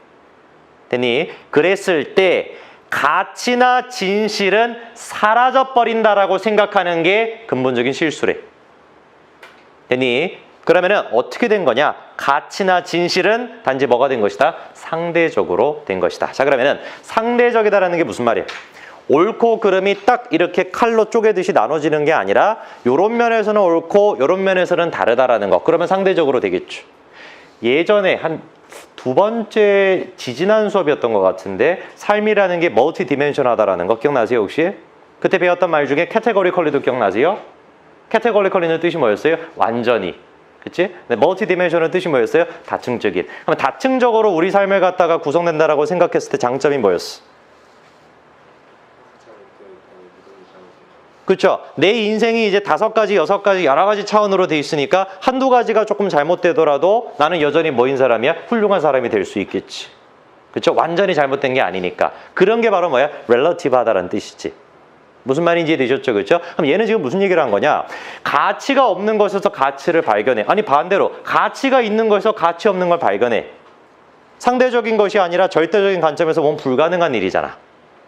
됐니? 그랬을 때 가치나 진실은 사라져버린다라고 생각하는 게 근본적인 실수래. 됐니? 그러면은 어떻게 된 거냐? 가치나 진실은 단지 뭐가 된 것이다? 상대적으로 된 것이다. 자, 그러면은 상대적이다라는 게 무슨 말이에요? 옳고 그름이 딱 이렇게 칼로 쪼개듯이 나눠지는 게 아니라 요런 면에서는 옳고 요런 면에서는 다르다라는 거. 그러면 상대적으로 되겠죠. 예전에 한 두 번째 지지난 수업이었던 것 같은데 삶이라는 게 멀티 디멘션하다라는 거 기억나세요 혹시? 그때 배웠던 말 중에 캐테고리컬리도 기억나세요? 캐테고리컬리는 뜻이 뭐였어요? 완전히. 그치? 멀티 디멘션은 뜻이 뭐였어요? 다층적인. 그럼 다층적으로 우리 삶을 갖다가 구성된다라고 생각했을 때 장점이 뭐였어? 그렇죠? 내 인생이 이제 5가지, 6가지 여러 가지 차원으로 돼 있으니까 한두 가지가 조금 잘못되더라도 나는 여전히 뭐인 사람이야? 훌륭한 사람이 될 수 있겠지. 그렇죠? 완전히 잘못된 게 아니니까. 그런 게 바로 뭐야? relative하다라는 뜻이지. 무슨 말인지 되셨죠? 그렇죠? 그럼 얘는 지금 무슨 얘기를 한 거냐? 가치가 없는 것에서 가치를 발견해. 아니 반대로 가치가 있는 것에서 가치 없는 걸 발견해. 상대적인 것이 아니라 절대적인 관점에서 보면 불가능한 일이잖아.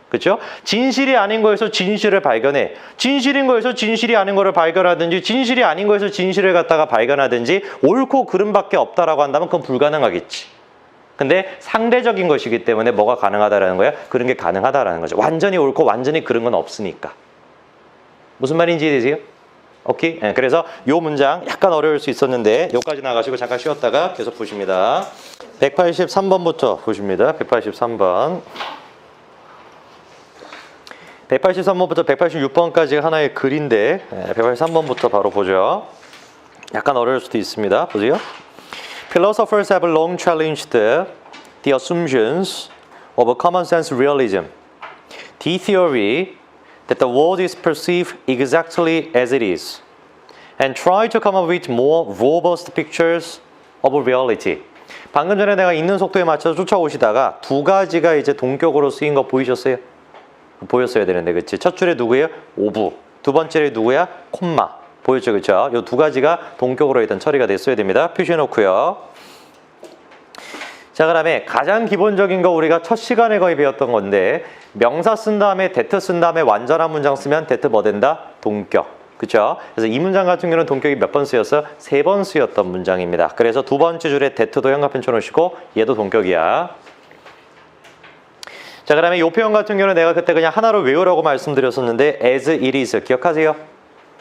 그렇죠? 진실이 아닌 거에서 진실을 발견해. 진실인 거에서 진실이 아닌 거를 발견하든지 진실이 아닌 거에서 진실을 갖다가 발견하든지 옳고 그름밖에 없다라고 한다면 그건 불가능하겠지. 근데 상대적인 것이기 때문에 뭐가 가능하다라는 거야? 그런 게 가능하다라는 거죠. 완전히 옳고 완전히 그런 건 없으니까. 무슨 말인지 이해되세요? 오케이? 네, 그래서 요 문장 약간 어려울 수 있었는데 요까지 나가시고 잠깐 쉬었다가 계속 보십니다. 183번부터 보십니다. 183번. 183번부터 186번까지가 하나의 글인데 183번부터 바로 보죠. 약간 어려울 수도 있습니다. 보세요. Philosophers have long challenged the assumptions of common sense realism. The theory that the world is perceived exactly as it is and try to come up with more robust pictures of reality. 방금 전에 내가 읽는 속도에 맞춰서 쫓아오시다가 두 가지가 이제 동격으로 쓰인 거 보이셨어요? 보였어야 되는데, 그치? 첫 줄에 누구예요? 오부. 두 번째에 누구야? 콤마. 보였죠, 그쵸? 요 두 가지가 동격으로 일단 처리가 됐어야 됩니다. 표시해 놓고요. 자, 그다음에 가장 기본적인 거 우리가 첫 시간에 거의 배웠던 건데 명사 쓴 다음에 that 쓴 다음에 완전한 문장 쓰면 that 뭐 된다? 동격. 그쵸? 그래서 이 문장 같은 경우는 동격이 몇 번 쓰였어? 3번 쓰였던 문장입니다. 그래서 두 번째 줄에 that도 형광펜 쳐놓으시고 얘도 동격이야. 자, 그 다음에 이 표현 같은 경우는 내가 그때 그냥 하나로 외우라고 말씀드렸었는데 as it is 기억하세요?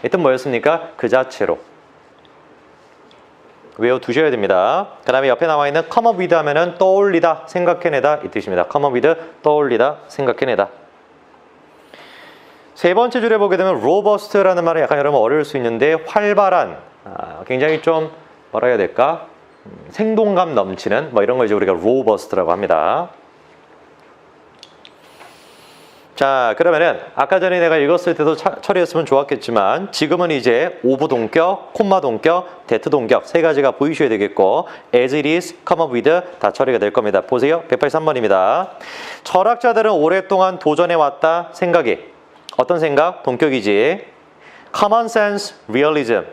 일단 뭐였습니까? 그 자체로 외워두셔야 됩니다. 그 다음에 옆에 나와 있는 come up with 하면은 떠올리다, 생각해내다 이 뜻입니다. come up with, 떠올리다, 생각해내다. 세 번째 줄에 보게 되면 robust라는 말은 약간 여러분 어려울 수 있는데 활발한, 굉장히 좀 뭐라 해야 될까? 생동감 넘치는 뭐 이런 걸 이제 우리가 robust라고 합니다. 자, 그러면은 아까 전에 내가 읽었을 때도 처리했으면 좋았겠지만 지금은 이제 오브 동격, 콤마 동격, that 동격 세 가지가 보이셔야 되겠고 as it is, come up with 다 처리가 될 겁니다. 보세요. 183번입니다. 철학자들은 오랫동안 도전해왔다 생각이 어떤 생각? 동격이지. common sense realism.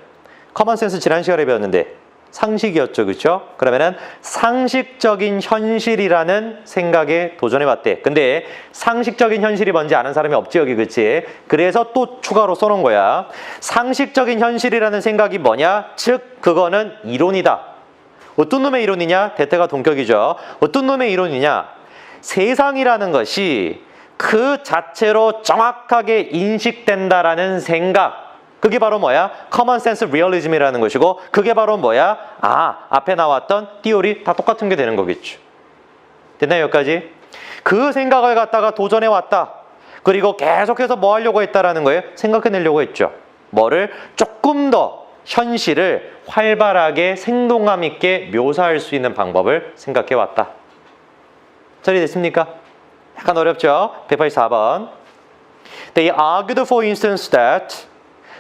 common sense 지난 시간에 배웠는데 상식이었죠. 그렇죠? 그러면은 상식적인 현실이라는 생각에 도전해봤대. 근데 상식적인 현실이 뭔지 아는 사람이 없지 여기. 그치? 그래서 또 추가로 써놓은 거야. 상식적인 현실이라는 생각이 뭐냐? 즉 그거는 이론이다. 어떤 놈의 이론이냐? 대퇴가 동격이죠. 어떤 놈의 이론이냐? 세상이라는 것이 그 자체로 정확하게 인식된다라는 생각. 그게 바로 뭐야? common sense realism이라는 것이고 그게 바로 뭐야? 앞에 나왔던 띠오리 다 똑같은 게 되는 거겠죠. 됐나요? 여기까지? 그 생각을 갖다가 도전해 왔다. 그리고 계속해서 뭐 하려고 했다라는 거예요? 생각해내려고 했죠. 뭐를? 조금 더 현실을 활발하게 생동감 있게 묘사할 수 있는 방법을 생각해 왔다. 처리됐습니까? 약간 어렵죠? 184번. They argued, for instance, that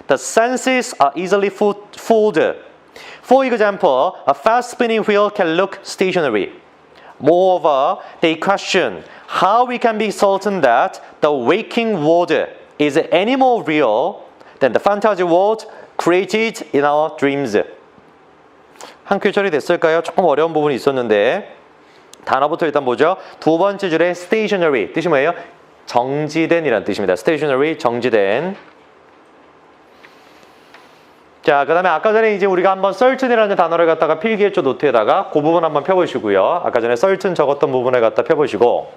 the senses are easily fooled. For example, a fast-spinning wheel can look stationary. Moreover, they question how we can be certain that the waking world is any more real than the fantasy world created in our dreams. 한 큐 처리됐을까요? 조금 어려운 부분이 있었는데 단어부터 일단 보죠. 두 번째 줄에 stationary 뜻이 뭐예요? 정지된 이란 뜻입니다. stationary, 정지된. 자, 그 다음에 아까 전에 이제 우리가 한번 certain이라는 단어를 갖다가 필기했죠, 노트에다가. 그 부분 한번 펴보시고요. 아까 전에 certain 적었던 부분을 갖다 펴보시고.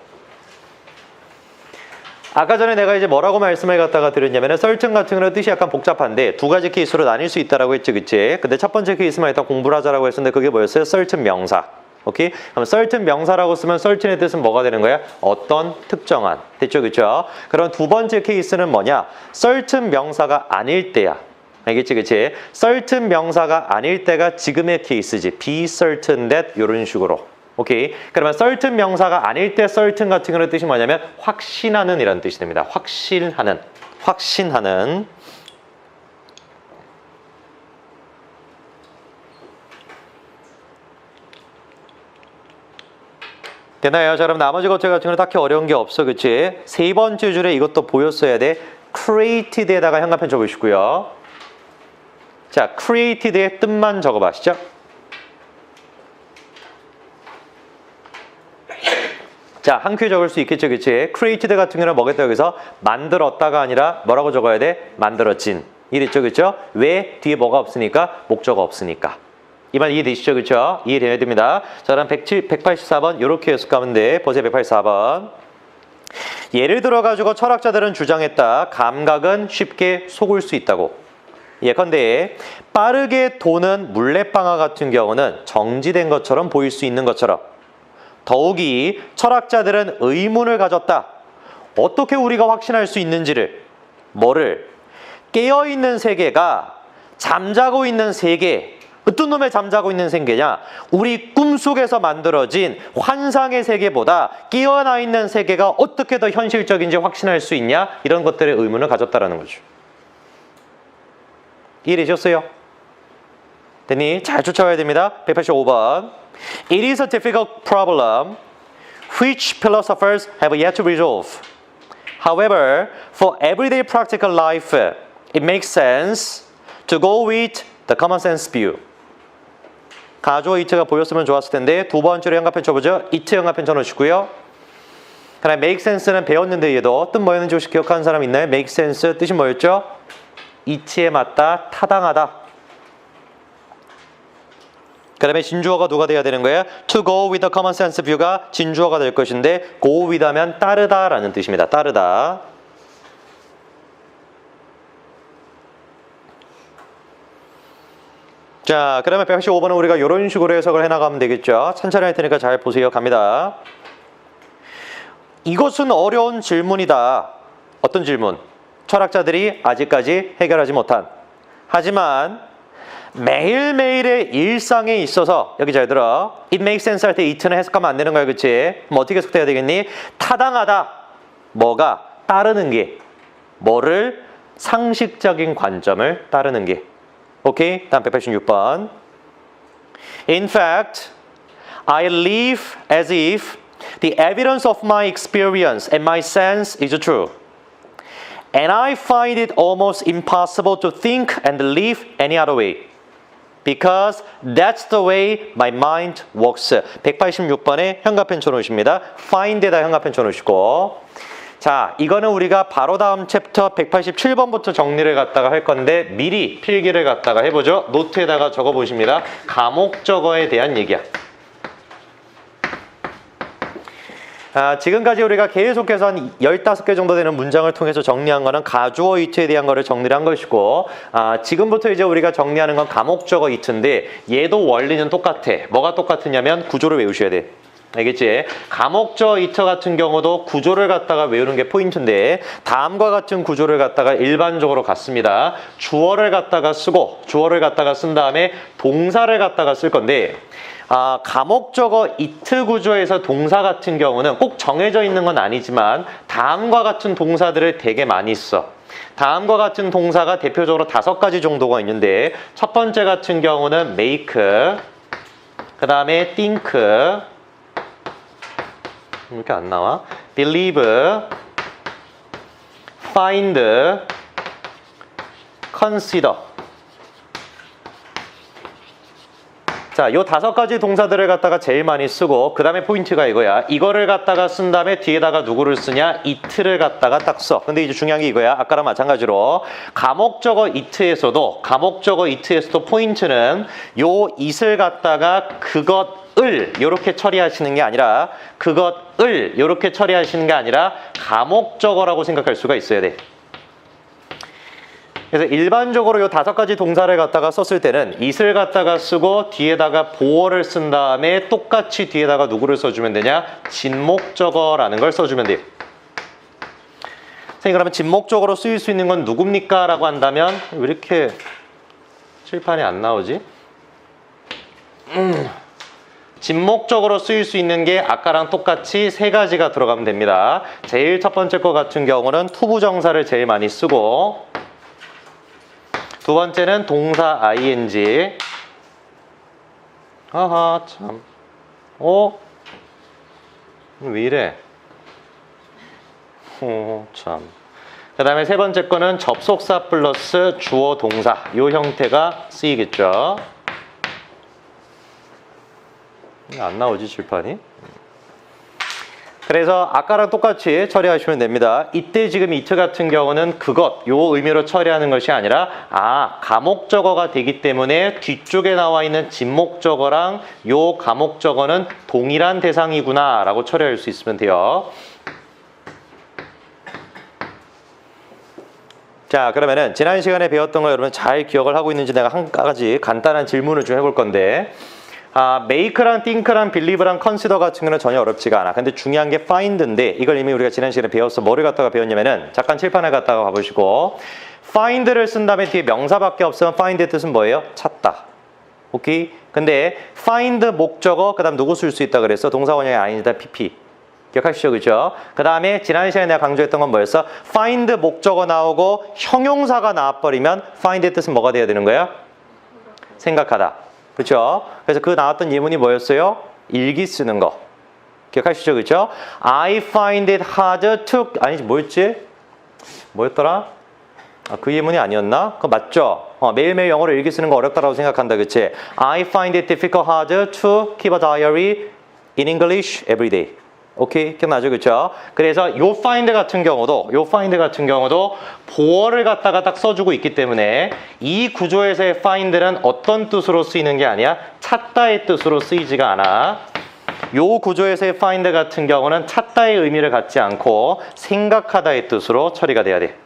아까 전에 내가 이제 뭐라고 말씀을 갖다가 드렸냐면은 certain 같은 경우는 뜻이 약간 복잡한데 두 가지 케이스로 나뉠 수 있다라고 했지, 그치? 근데 첫 번째 케이스만 일단 공부를 하자라고 했었는데 그게 뭐였어요? certain 명사. 오케이? 그럼 certain 명사라고 쓰면 certain의 뜻은 뭐가 되는 거야? 어떤 특정한. 됐죠, 그쵸? 그럼 두 번째 케이스는 뭐냐? certain 명사가 아닐 때야. 알겠지, 그치? certain 명사가 아닐 때가 지금의 케이스지. be certain that 이런 식으로. 오케이? 그러면 certain 명사가 아닐 때 certain 같은 경우는 뜻이 뭐냐면 확신하는 이라는 뜻이 됩니다. 확신하는. 확신하는. 되나요? 자, 그럼 나머지 것들 같은 경우는 딱히 어려운 게 없어, 그치? 세 번째 줄에 이것도 보였어야 돼. created에다가 현관펜 적으시고요. 자, created의 뜻만 적어봐시죠. 자, 한 큐 적을 수 있겠죠, 그치? created 같은 경우는 뭐겠다, 여기서? 만들었다가 아니라 뭐라고 적어야 돼? 만들어진. 이랬죠, 그쵸? 왜? 뒤에 뭐가 없으니까? 목적어 없으니까. 이 말 이해되시죠, 그쵸? 이해돼야 됩니다. 자, 그럼 184번 이렇게 해석하면 돼. 보세요, 184번. 예를 들어가지고 철학자들은 주장했다. 감각은 쉽게 속을 수 있다고. 예컨대 빠르게 도는 물레방아 같은 경우는 정지된 것처럼 보일 수 있는 것처럼 더욱이 철학자들은 의문을 가졌다. 어떻게 우리가 확신할 수 있는지를. 뭐를? 깨어있는 세계가 잠자고 있는 세계. 어떤 놈의 잠자고 있는 세계냐? 우리 꿈속에서 만들어진 환상의 세계보다 깨어나 있는 세계가 어떻게 더 현실적인지 확신할 수 있냐? 이런 것들의 의문을 가졌다라는 거죠. 이해되셨어요? 됐니? 잘 쫓아와야 됩니다. 185번. It is a difficult problem which philosophers have yet to resolve. However, for everyday practical life, it makes sense to go with the common sense view. 가조 it가 보였으면 좋았을 텐데 두 번째로 현관펜 쳐보죠. it 현관펜 쳐놓으시고요. 그다음에 make sense는 배웠는데 얘도 뜻 뭐였는지 혹시 기억하는 사람 있나요? make sense 뜻이 뭐였죠? 이치에 맞다, 타당하다. 그 다음에 진주어가 누가 돼야 되는 거예요? To go with the common sense view가 진주어가 될 것인데 go with 하면 따르다라는 뜻입니다. 따르다. 자, 그러면 185번은 우리가 이런 식으로 해석을 해나가면 되겠죠. 천천히 할 테니까 잘 보세요. 갑니다. 이것은 어려운 질문이다. 어떤 질문? 철학자들이 아직까지 해결하지 못한. 하지만 매일매일의 일상에 있어서 여기 잘 들어. It makes sense 할 때 it는 해석하면 안 되는 거야, 그치? 뭐 어떻게 해석돼야 되겠니? 타당하다. 뭐가? 따르는 게. 뭐를? 상식적인 관점을 따르는 게. 오케이? 다음 186번. In fact, I live as if the evidence of my experience and my sense is true. And I find it almost impossible to think and live any other way. Because that's the way my mind works. 186번에 현관펜 쳐놓으십니다. find에다 현관펜 쳐놓으시고. 자, 이거는 우리가 바로 다음 챕터 187번부터 정리를 갖다가 할 건데 미리 필기를 갖다가 해보죠. 노트에다가 적어보십니다. 가목적어에 대한 얘기야. 지금까지 우리가 계속해서 한 15개 정도 되는 문장을 통해서 정리한 거는 가주어 이트에 대한 거를 정리를 한 것이고, 지금부터 이제 우리가 정리하는 건 가목적어 이트인데 얘도 원리는 똑같아. 뭐가 똑같으냐면 구조를 외우셔야 돼. 알겠지? 가목적어 이트 같은 경우도 구조를 갖다가 외우는 게 포인트인데 다음과 같은 구조를 갖다가 일반적으로 갖습니다. 주어를 갖다가 쓰고 주어를 갖다가 쓴 다음에 동사를 갖다가 쓸 건데 가목적어 이트 구조에서 동사 같은 경우는 꼭 정해져 있는 건 아니지만 다음과 같은 동사들을 되게 많이 써. 다음과 같은 동사가 대표적으로 5가지 정도가 있는데 첫 번째 같은 경우는 make, 그 다음에 think, 이렇게 안 나와. believe, find, consider. 자, 요 5가지 동사들을 갖다가 제일 많이 쓰고 그 다음에 포인트가 이거야. 이거를 갖다가 쓴 다음에 뒤에다가 누구를 쓰냐? it를 갖다가 딱 써. 근데 이제 중요한 게 이거야. 아까랑 마찬가지로 가목적어 it에서도 포인트는 요 it을 갖다가 그것을 이렇게 처리하시는 게 아니라 그것을 이렇게 처리하시는 게 아니라 가목적어라고 생각할 수가 있어야 돼. 그래서 일반적으로 이 5가지 동사를 갖다가 썼을 때는 it을 갖다가 쓰고 뒤에다가 보어를 쓴 다음에 똑같이 뒤에다가 누구를 써주면 되냐? 진목적어라는 걸 써주면 돼요. 선생님, 그러면 진목적어로 쓰일 수 있는 건 누굽니까? 라고 한다면 왜 이렇게 칠판이 안 나오지? 진목적으로 쓰일 수 있는 게 아까랑 똑같이 3가지가 들어가면 됩니다. 제일 첫 번째 거 같은 경우는 투부정사를 제일 많이 쓰고 두 번째는 동사 ing. 아하 참. 왜 이래? 참. 그 다음에 세 번째 거는 접속사 플러스 주어 동사. 요 형태가 쓰이겠죠. 안 나오지 칠판이? 그래서 아까랑 똑같이 처리하시면 됩니다. 이때 지금 it 같은 경우는 그것, 요 의미로 처리하는 것이 아니라 가목적어가 되기 때문에 뒤쪽에 나와 있는 진목적어랑 요 가목적어는 동일한 대상이구나 라고 처리할 수 있으면 돼요. 자, 그러면은 지난 시간에 배웠던 거 여러분 잘 기억을 하고 있는지 내가 한 가지 간단한 질문을 좀 해볼 건데 make랑 think랑 believe랑 consider 같은 경우는 전혀 어렵지가 않아. 근데 중요한 게 find인데 이걸 이미 우리가 지난 시간에 배웠어. 뭐를 갖다가 배웠냐면은 잠깐 칠판을 갖다가 가보시고 find를 쓴 다음에 뒤에 명사밖에 없으면 find의 뜻은 뭐예요? 찾다. 오케이? 근데 find 목적어 그 다음 누구 쓸 수 있다 그랬어? 동사 원형이 아니다 pp. 기억하시죠? 그죠? 그 다음에 지난 시간에 내가 강조했던 건 뭐였어? find 목적어 나오고 형용사가 나와버리면 find의 뜻은 뭐가 돼야 되는 거야? 생각하다. 그렇죠? 그래서 그 나왔던 예문이 뭐였어요? 일기 쓰는 거. 기억하시죠? 그렇죠? I find it hard to 아니지 뭐였지? 뭐였더라? 그 예문이 아니었나? 그거 맞죠? 매일매일 영어로 일기 쓰는 거 어렵다라고 생각한다. 그치? I find it difficult hard to keep a diary in English every day. 오케이? 기억나죠? 그쵸? 그래서 요 find 같은 경우도 보어를 갖다가 딱 써주고 있기 때문에 이 구조에서의 find는 어떤 뜻으로 쓰이는 게 아니야? 찾다의 뜻으로 쓰이지가 않아. 요 구조에서의 find 같은 경우는 찾다의 의미를 갖지 않고 생각하다의 뜻으로 처리가 돼야 돼.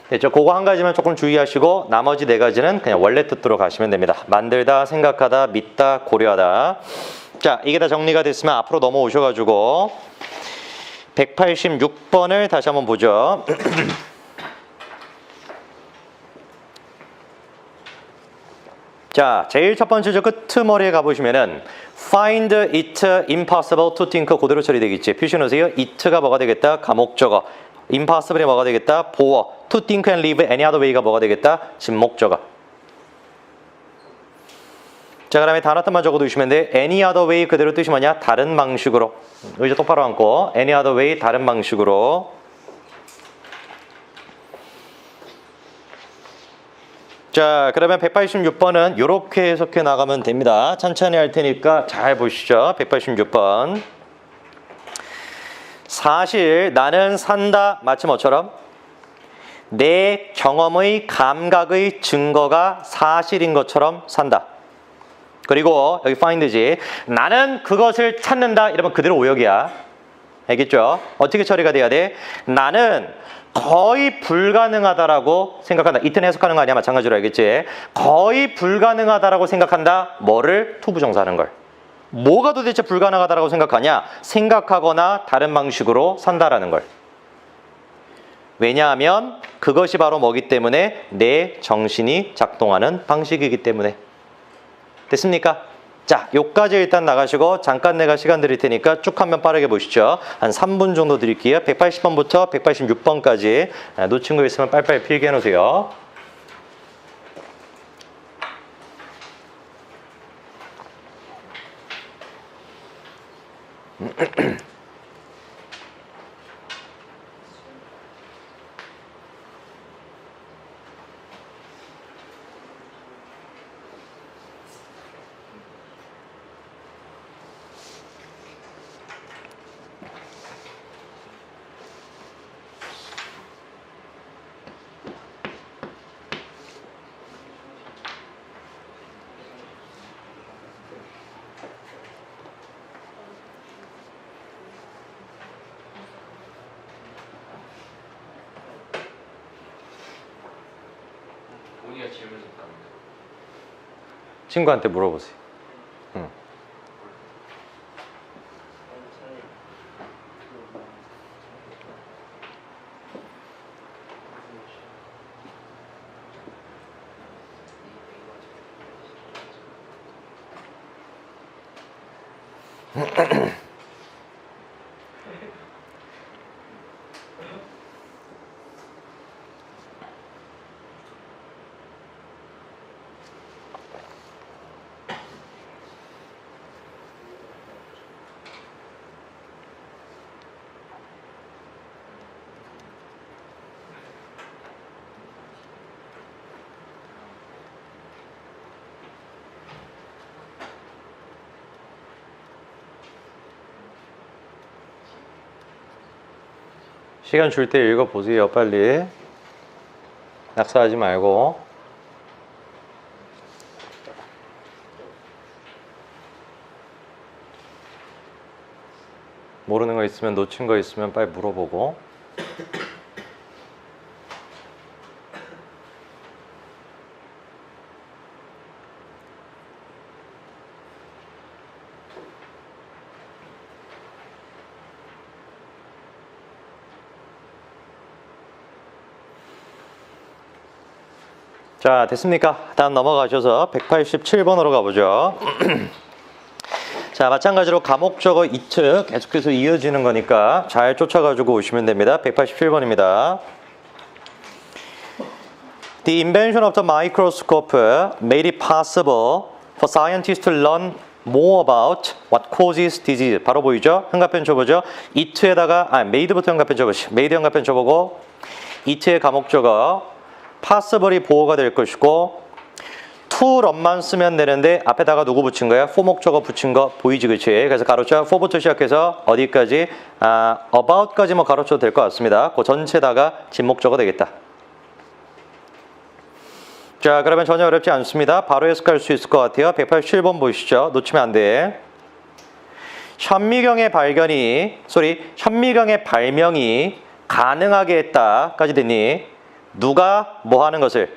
됐죠? 그거 한 가지만 조금 주의하시고 나머지 4가지는 그냥 원래 뜻대로 가시면 됩니다. 만들다, 생각하다, 믿다, 고려하다. 자, 이게 다 정리가 됐으면 앞으로 넘어오셔가지고 186번을 다시 한번 보죠. 자, 제일 첫 번째 저 끄트머리에 가보시면은 find it impossible to think 그대로 처리되겠지. 표시 넣으세요. it가 뭐가 되겠다? 가목적어. impossible이 뭐가 되겠다? 보어. to think and live any other way가 뭐가 되겠다? 진목적어. 자, 그 다음에 단어 뜻만 적어두시면 돼. any other way 그대로 뜻이 뭐냐? 다른 방식으로. 의자 똑바로 앉고 any other way 다른 방식으로. 자, 그러면 186번은 이렇게 해석해 나가면 됩니다. 천천히 할 테니까 잘 보시죠. 186번. 사실 나는 산다. 마치 뭐처럼? 내 경험의 감각의 증거가 사실인 것처럼 산다. 그리고 여기 find지. 나는 그것을 찾는다. 이러면 그대로 오역이야. 알겠죠? 어떻게 처리가 돼야 돼? 나는 거의 불가능하다라고 생각한다. 이틀 해석하는 거 아니야? 마찬가지로 알겠지? 거의 불가능하다라고 생각한다. 뭐를? 투부정사하는 걸. 뭐가 도대체 불가능하다라고 생각하냐? 생각하거나 다른 방식으로 산다라는 걸. 왜냐하면 그것이 바로 뭐기 때문에 내 정신이 작동하는 방식이기 때문에. 됐습니까? 자, 요까지 일단 나가시고 잠깐 내가 시간 드릴 테니까 쭉 한번 빠르게 보시죠. 한 3분 정도 드릴게요. 180번부터 186번까지 놓친 거 있으면 빨리빨리 필기해 놓으세요. 친구한테 물어보세요. 시간 줄 때 읽어보세요. 빨리. 낙서하지 말고. 모르는 거 있으면 놓친 거 있으면 빨리 물어보고. 자, 됐습니까? 다음 넘어가셔서 187번으로 가보죠. 자, 마찬가지로 가목적어 이트 계속해서 이어지는 거니까 잘 쫓아가지고 오시면 됩니다. 187번입니다. The invention of the microscope made it possible for scientists to learn more about what causes disease. 바로 보이죠? 현관펜 줘보죠. it에다가 made부터 현관펜 줘보시. made 현관펜 줘보고 it의 가목적어 possible이 보호가 될 것이고 to 럼만 쓰면 되는데 앞에다가 누구 붙인 거야? for 목적어 붙인 거 보이지, 그치? 그래서 가로쳐 for부터 시작해서 어디까지? about까지 뭐 가로쳐도 될 것 같습니다. 그 전체다가 진목적어 되겠다. 자, 그러면 전혀 어렵지 않습니다. 바로 해석할 수 있을 것 같아요. 187번 보시죠. 놓치면 안 돼. 현미경의 발명이 가능하게 했다까지 됐니? 누가 뭐 하는 것을?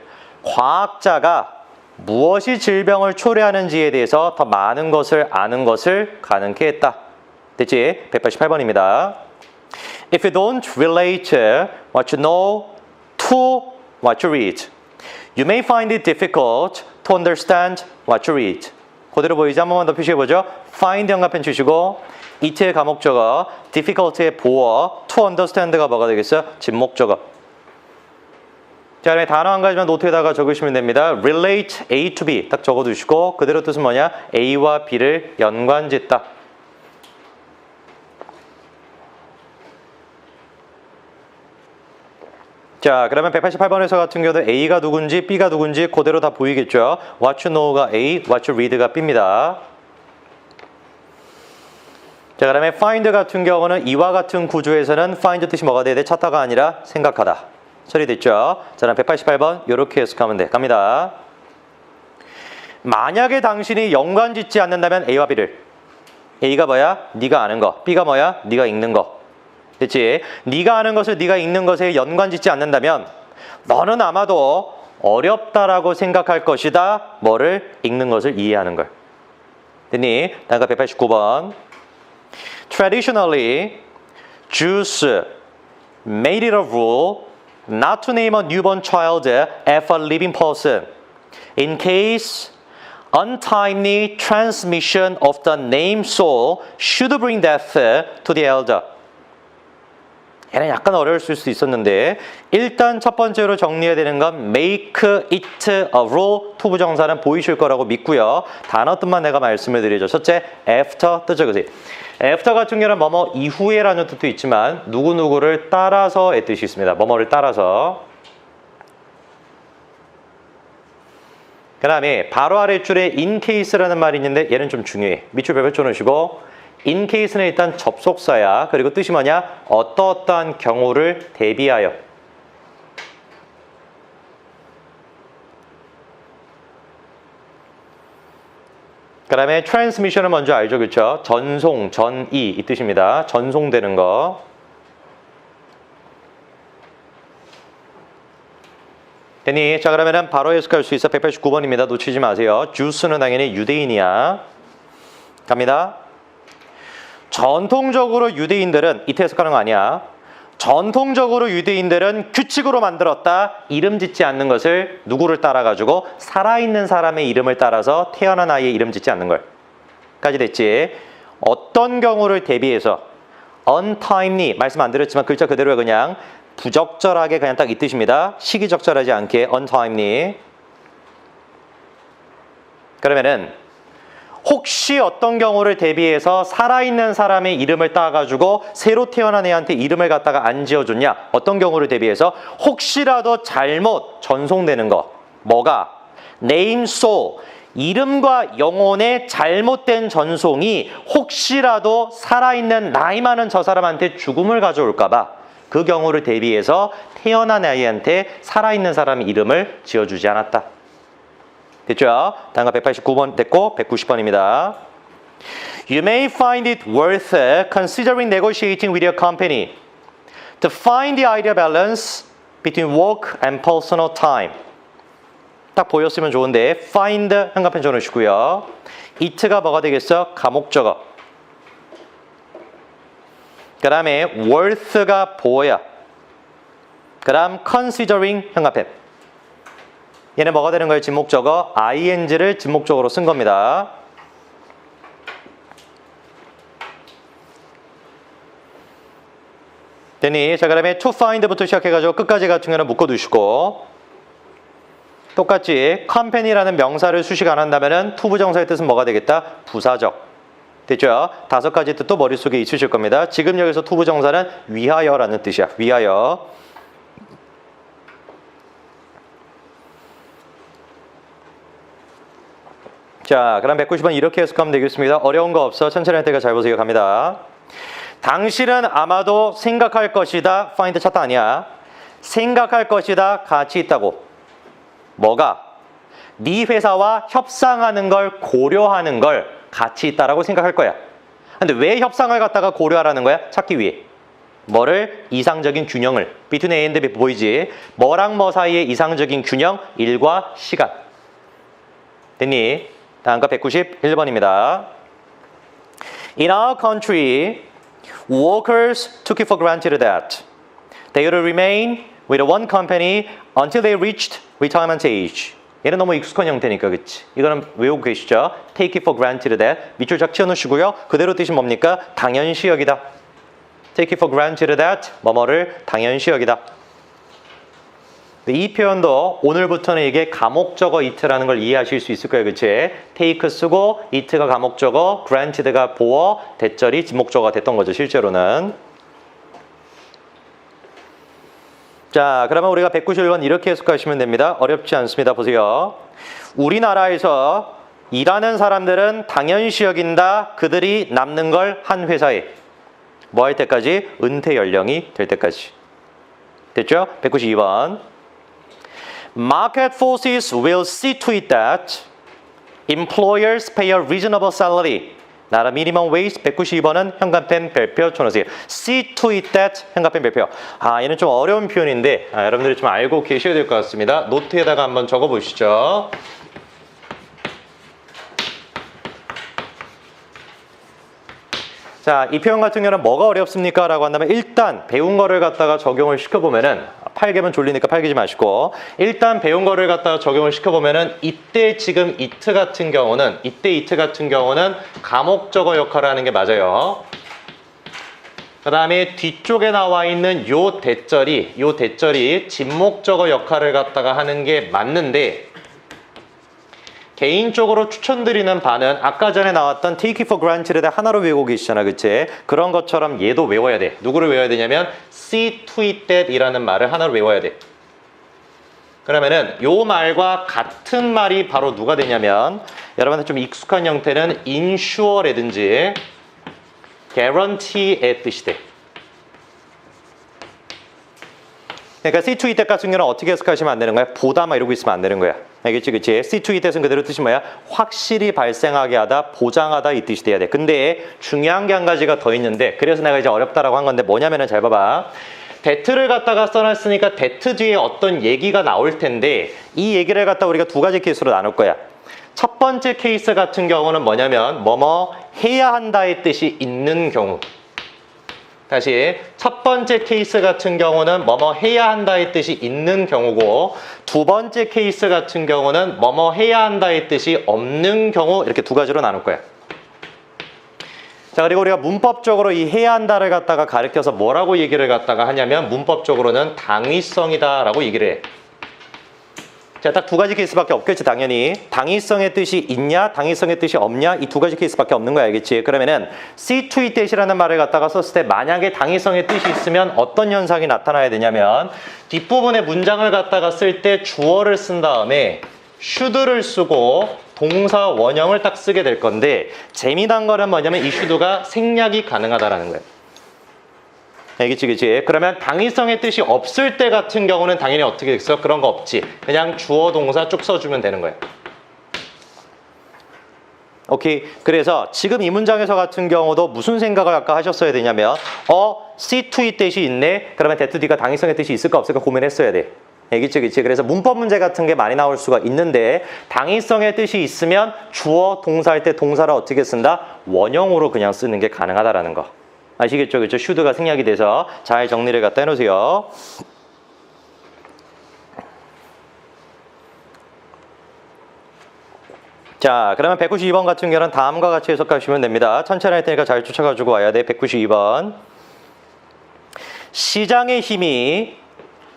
과학자가 무엇이 질병을 초래하는지에 대해서 더 많은 것을 아는 것을 가능케 했다. 됐지? 188번입니다. If you don't relate what you know to what you read, you may find it difficult to understand what you read. 그대로 보이지? 한 번만 더 표시해보죠. find 연관펜 주시고 it의 가목적어, difficult의 보어, to understand가 뭐가 되겠어요? 진목적어. 자, 그다음에 단어 한 가지만 노트에다가 적으시면 됩니다. relate A to B 딱 적어두시고 그대로 뜻은 뭐냐? A와 B를 연관짓다. 자, 그러면 188번에서 같은 경우는 A가 누군지 B가 누군지 그대로 다 보이겠죠. What you know가 A, What you read가 B입니다. 자, 그다음에 find 같은 경우는 이와 같은 구조에서는 find 뜻이 뭐가 돼야 돼? 찾다가 아니라 생각하다. 처리됐죠? 자, 그럼 188번 이렇게 해석하면 돼. 갑니다. 만약에 당신이 연관 짓지 않는다면 A와 B를. A가 뭐야? 네가 아는 거. B가 뭐야? 네가 읽는 거. 됐지? 네가 아는 것을 네가 읽는 것에 연관 짓지 않는다면 너는 아마도 어렵다라고 생각할 것이다. 뭐를? 읽는 것을 이해하는 걸. 됐니? 다음 189번. Traditionally, Jews made it a rule not to name a newborn child after a living person in case untimely transmission of the name soul should bring death to the elder. 얘는 약간 어려울 수도 있었는데 일단 첫 번째로 정리해야 되는 건 make it a rule 투부정사는 보이실 거라고 믿고요. 단어 뜻만 내가 말씀을 드리죠. 첫째, after 뜻죠. 그치? after 같은 경우는 뭐뭐 이후에라는 뜻도 있지만 누구누구를 따라서의 뜻이 있습니다. 뭐뭐를 따라서. 그 다음에 바로 아래줄에 in case라는 말이 있는데 얘는 좀 중요해. 밑줄 펴 놓으시고 in case는 일단 접속사야. 그리고 뜻이 뭐냐? 어떠어떠한 경우를 대비하여. 그 다음에 transmission은 먼저 알죠, 그렇죠? 전송, 전이 이 뜻입니다. 전송되는 거. 됐니? 자, 그러면은 바로 해석할 수 있어. 189번입니다. 놓치지 마세요. 주스는 당연히 유대인이야. 갑니다. 전통적으로 유대인들은 이때 해석하는 거 아니야. 전통적으로 유대인들은 규칙으로 만들었다. 이름 짓지 않는 것을 누구를 따라가지고 살아있는 사람의 이름을 따라서 태어난 아이의 이름 짓지 않는 걸. 까지 됐지. 어떤 경우를 대비해서 untimely 말씀 안 드렸지만 글자 그대로 그냥 부적절하게 그냥 딱 이 뜻입니다. 시기적절하지 않게 untimely. 그러면은 혹시 어떤 경우를 대비해서 살아있는 사람의 이름을 따가지고 새로 태어난 애한테 이름을 갖다가 안 지어줬냐? 어떤 경우를 대비해서 혹시라도 잘못 전송되는 거. 뭐가? name soul. 이름과 영혼의 잘못된 전송이 혹시라도 살아있는 나이 많은 저 사람한테 죽음을 가져올까 봐 그 경우를 대비해서 태어난 아이한테 살아있는 사람의 이름을 지어주지 않았다. 됐죠? 다음과 189번 됐고 190번입니다. You may find it worth considering negotiating with your company to find the ideal balance between work and personal time. 딱 보였으면 좋은데 find 한가펜 줘놓으시고요. it가 뭐가 되겠어? 가목적어. 그 다음에 worth가 보호야. 그 다음 considering 현관펜. 얘는 뭐가 되는 거예요? 진목적어 ing를 진목적으로 쓴 겁니다. 됐니? 자, 그다음에 to find부터 시작해가지고 끝까지 같은 경우는 묶어두시고 똑같이 company라는 명사를 수식 안 한다면은 투부정사의 뜻은 뭐가 되겠다? 부사적. 됐죠? 5가지 뜻도 머릿속에 있으실 겁니다. 지금 여기서 투부정사는 위하여라는 뜻이야. 위하여. 자, 그럼 190번 이렇게 해석하면 되겠습니다. 어려운 거 없어. 천천히 할 때가 잘 보세요. 갑니다. 당신은 아마도 생각할 것이다. find 찾다 아니야. 생각할 것이다. 가치 있다고. 뭐가? 네 회사와 협상하는 걸 고려하는 걸 가치 있다라고 생각할 거야. 근데 왜 협상을 갖다가 고려하라는 거야? 찾기 위해. 뭐를? 이상적인 균형을. between A and B 보이지? 뭐랑 뭐 사이의 이상적인 균형? 일과 시간. 됐니? 다음과 191번입니다. In our country, workers took it for granted that they would remain with one company until they reached retirement age. 얘는 너무 익숙한 형태니까, 그치? 이거는 외우고 계시죠? Take it for granted that. 밑줄 쫙 치워놓으시고요. 그대로 뜻이 뭡니까? 당연시 여기다. Take it for granted that. 뭐뭐를 당연시 여기다. 이 표현도 오늘부터는 이게 가목적어 it라는 걸 이해하실 수 있을 거예요. 그치? take 쓰고 it가 가목적어, granted가 보어, 대절이 진목적어가 됐던 거죠. 실제로는. 자, 그러면 우리가 191번 이렇게 해석하시면 됩니다. 어렵지 않습니다. 보세요. 우리나라에서 일하는 사람들은 당연시 여긴다. 그들이 남는 걸 한 회사에. 뭐 할 때까지? 은퇴 연령이 될 때까지. 됐죠? 192번. Market forces will see to it that employers pay a reasonable salary. 나라 미니멈 웨이스 192번은 현관펜 별표 쳐놓으세요. See to it that 현관펜 별표. 얘는 좀 어려운 표현인데 여러분들이 좀 알고 계셔야 될 것 같습니다. 노트에다가 한번 적어보시죠. 자, 이 표현 같은 경우는 뭐가 어렵습니까? 라고 한다면 일단 배운 거를 갖다가 적용을 시켜보면은 팔개면 졸리니까 팔기지 마시고 일단 배운 거를 갖다가 적용을 시켜보면은 이때 지금 이트 같은 경우는 가목적어 역할을 하는 게 맞아요. 그 다음에 뒤쪽에 나와 있는 요 대절이 진목적어 역할을 갖다가 하는 게 맞는데 개인적으로 추천드리는 바는 아까 전에 나왔던 take it for granted를 하나로 외우고 계시잖아, 그치? 그런 것처럼 얘도 외워야 돼. 누구를 외워야 되냐면 see to it that 이라는 말을 하나로 외워야 돼. 그러면은 요 말과 같은 말이 바로 누가 되냐면 여러분한테 좀 익숙한 형태는 insure라든지 guarantee의 뜻이 돼. 그러니까 see to it that 같은 경우는 어떻게 해석하시면 안 되는 거야? 보다 막 이러고 있으면 안 되는 거야. 알겠지? 그치? see to it that은 그대로 뜻이 뭐야? 확실히 발생하게 하다, 보장하다 이 뜻이 돼야 돼. 근데 중요한 게 한 가지가 더 있는데 그래서 내가 이제 어렵다라고 한 건데 뭐냐면은 잘 봐봐. that를 갖다가 써놨으니까 that 뒤에 어떤 얘기가 나올 텐데 이 얘기를 갖다가 우리가 두 가지 케이스로 나눌 거야. 첫 번째 케이스 같은 경우는 뭐냐면 뭐뭐 해야 한다의 뜻이 있는 경우. 다시 첫 번째 케이스 같은 경우는 뭐뭐 해야 한다의 뜻이 있는 경우고 두 번째 케이스 같은 경우는 뭐뭐 해야 한다의 뜻이 없는 경우 이렇게 두 가지로 나눌 거야. 자, 그리고 우리가 문법적으로 이 해야 한다를 갖다가 가리켜서 뭐라고 얘기를 갖다가 하냐면 문법적으로는 당위성이다라고 얘기를 해. 자, 딱 두 가지 케이스밖에 없겠지, 당연히. 당위성의 뜻이 있냐, 당위성의 뜻이 없냐, 이 두 가지 케이스밖에 없는 거야, 알겠지? 그러면은 see to it that이라는 말을 갖다가 썼을 때 만약에 당위성의 뜻이 있으면 어떤 현상이 나타나야 되냐면 뒷부분에 문장을 갖다가 쓸 때 주어를 쓴 다음에 should를 쓰고 동사 원형을 딱 쓰게 될 건데 재미난 거는 뭐냐면 이 should가 생략이 가능하다라는 거예요. 알겠지, 그치? 그러면 당위성의 뜻이 없을 때 같은 경우는 당연히 어떻게 됐어? 그런 거 없지. 그냥 주어 동사 쭉 써주면 되는 거예요. 오케이. 그래서 지금 이 문장에서 같은 경우도 무슨 생각을 아까 하셨어야 되냐면 see to it that이 있네? 그러면 that 뒤가 당위성의 뜻이 있을까 없을까 고민했어야 돼. 알겠지, 그치? 그래서 문법 문제 같은 게 많이 나올 수가 있는데 당위성의 뜻이 있으면 주어 동사할 때 동사를 어떻게 쓴다? 원형으로 그냥 쓰는 게 가능하다라는 거. 아시겠죠? 그렇죠? should가 생략이 돼서 잘 정리를 갖다 해놓으세요. 자, 그러면 192번 같은 경우는 다음과 같이 해석하시면 됩니다. 천천히 할 테니까 잘 쫓아가지고 와야 돼. 192번. 시장의 힘이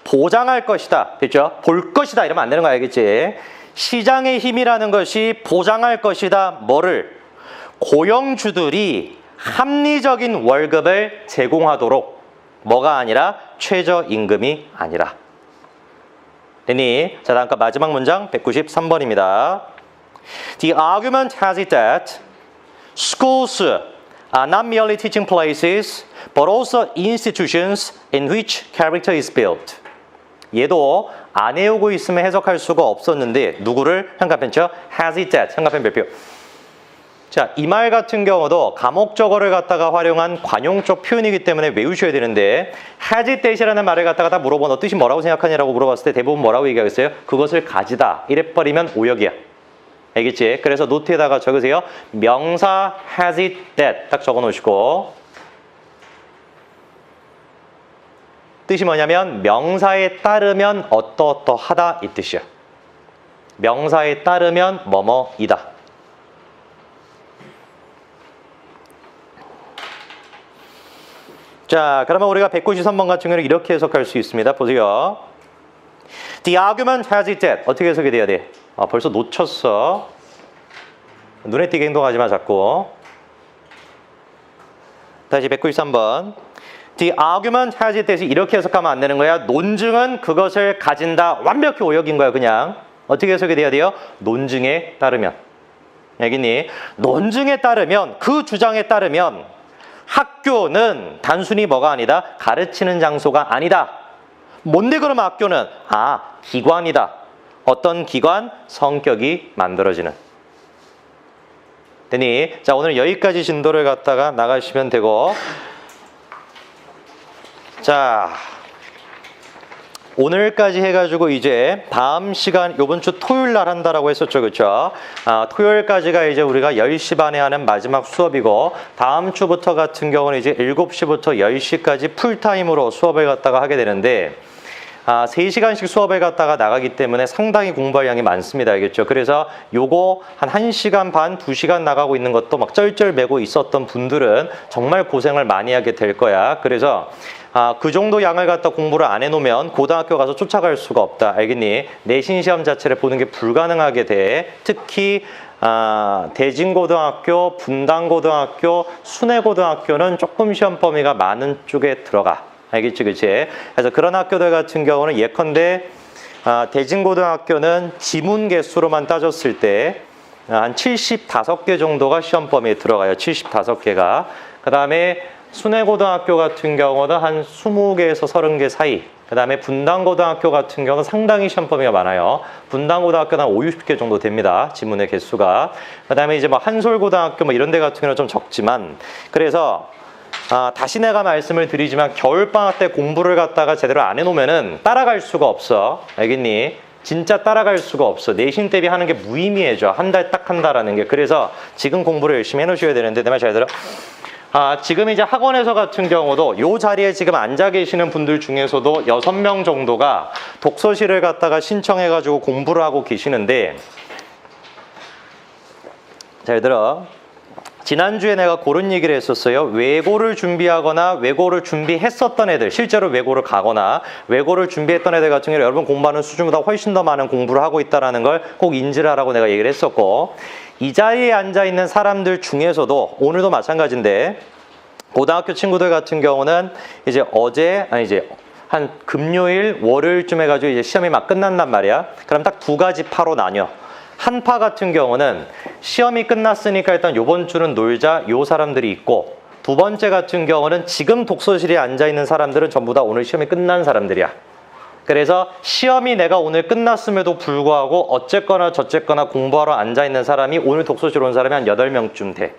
보장할 것이다. 됐죠? 볼 것이다. 이러면 안 되는 거 알겠지? 시장의 힘이라는 것이 보장할 것이다. 뭐를? 고용주들이 합리적인 월급을 제공하도록 뭐가 아니라 최저임금이 아니라. 됐니? 자, 다음 거 마지막 문장 193번입니다. The argument has it that schools are not merely teaching places but also institutions in which character is built. 얘도 안 외우고 있으면 해석할 수가 없었는데 누구를? 현관펜 쳐 has it that 현관펜 별표. 자, 이 말 같은 경우도 가목적어를 갖다가 활용한 관용적 표현이기 때문에 외우셔야 되는데 has it that이라는 말을 갖다가 다 물어보면 너 뜻이 뭐라고 생각하냐라고 물어봤을 때 대부분 뭐라고 얘기하겠어요? 그것을 가지다. 이래버리면 오역이야. 알겠지? 그래서 노트에다가 적으세요. 명사 has it that 딱 적어놓으시고 뜻이 뭐냐면 명사에 따르면 어떠어떠하다 이 뜻이야. 명사에 따르면 뭐뭐이다. 자, 그러면 우리가 193번 같은 경우는 이렇게 해석할 수 있습니다. 보세요. The argument has it that 어떻게 해석이 돼야 돼? 벌써 놓쳤어. 눈에 띄게 행동하지 마 자꾸. 다시 193번. The argument has it that 이렇게 해석하면 안 되는 거야. 논증은 그것을 가진다. 완벽히 오역인 거야, 그냥. 어떻게 해석이 돼야 돼요? 논증에 따르면. 알겠니? 논증에 따르면, 그 주장에 따르면 학교는 단순히 뭐가 아니다? 가르치는 장소가 아니다. 뭔데 그러면 학교는? 기관이다. 어떤 기관? 성격이 만들어지는. 되니? 자, 오늘 여기까지 진도를 갖다가 나가시면 되고, 자, 오늘까지 해가지고 이제 다음 시간, 요번 주 토요일 날 한다라고 했었죠, 그렇죠? 토요일까지가 이제 우리가 10시 반에 하는 마지막 수업이고, 다음 주부터 같은 경우는 이제 7시부터 10시까지 풀타임으로 수업을 갖다가 하게 되는데, 3시간씩 수업을 갖다가 나가기 때문에 상당히 공부할 양이 많습니다. 알겠죠? 그래서 요거 한 1시간 반, 2시간 나가고 있는 것도 막 쩔쩔매고 있었던 분들은 정말 고생을 많이 하게 될 거야. 그래서 그 정도 양을 갖다 공부를 안 해놓으면 고등학교 가서 쫓아갈 수가 없다. 알겠니? 내신 시험 자체를 보는 게 불가능하게 돼. 특히 대진고등학교, 분당고등학교, 순회고등학교는 조금 시험 범위가 많은 쪽에 들어가. 알겠지, 그치? 그래서 그런 학교들 같은 경우는 예컨대 대진고등학교는 지문 개수로만 따졌을 때 한 75개 정도가 시험 범위에 들어가요. 75개가. 그 다음에 순회고등학교 같은 경우는 한 20개에서 30개 사이. 그 다음에 분당고등학교 같은 경우는 상당히 시험 범위가 많아요. 분당고등학교는 한 50개 정도 됩니다. 지문의 개수가. 그 다음에 이제 뭐 한솔고등학교 뭐 이런 데 같은 경우는 좀 적지만, 그래서 다시 내가 말씀을 드리지만 겨울방학 때 공부를 갖다가 제대로 안 해놓으면은 따라갈 수가 없어. 알겠니? 진짜 따라갈 수가 없어. 내신 대비 하는 게 무의미해져. 한 달 딱 한다라는 게. 그래서 지금 공부를 열심히 해놓으셔야 되는데, 내 말 잘 들어? 지금 이제 학원에서 같은 경우도 요 자리에 지금 앉아 계시는 분들 중에서도 6명 정도가 독서실을 갖다가 신청해가지고 공부를 하고 계시는데, 잘 들어. 지난주에 내가 그런 얘기를 했었어요. 외고를 준비하거나 외고를 준비했었던 애들, 실제로 외고를 가거나 외고를 준비했던 애들 같은 경우 여러분 공부하는 수준보다 훨씬 더 많은 공부를 하고 있다는 걸 꼭 인지를 하라고 내가 얘기를 했었고, 이 자리에 앉아있는 사람들 중에서도 오늘도 마찬가지인데, 고등학교 친구들 같은 경우는 이제 한 금요일, 월요일쯤 해가지고 이제 시험이 막 끝난단 말이야. 그럼 딱 2가지 파로 나뉘어. 한 파 같은 경우는 시험이 끝났으니까 일단 요번 주는 놀자, 요 사람들이 있고, 두 번째 같은 경우는 지금 독서실에 앉아있는 사람들은 전부 다 오늘 시험이 끝난 사람들이야. 그래서 시험이 내가 오늘 끝났음에도 불구하고 어쨌거나 저쨌거나 공부하러 앉아있는 사람이 오늘 독서실 온 사람이 한 8명쯤 돼.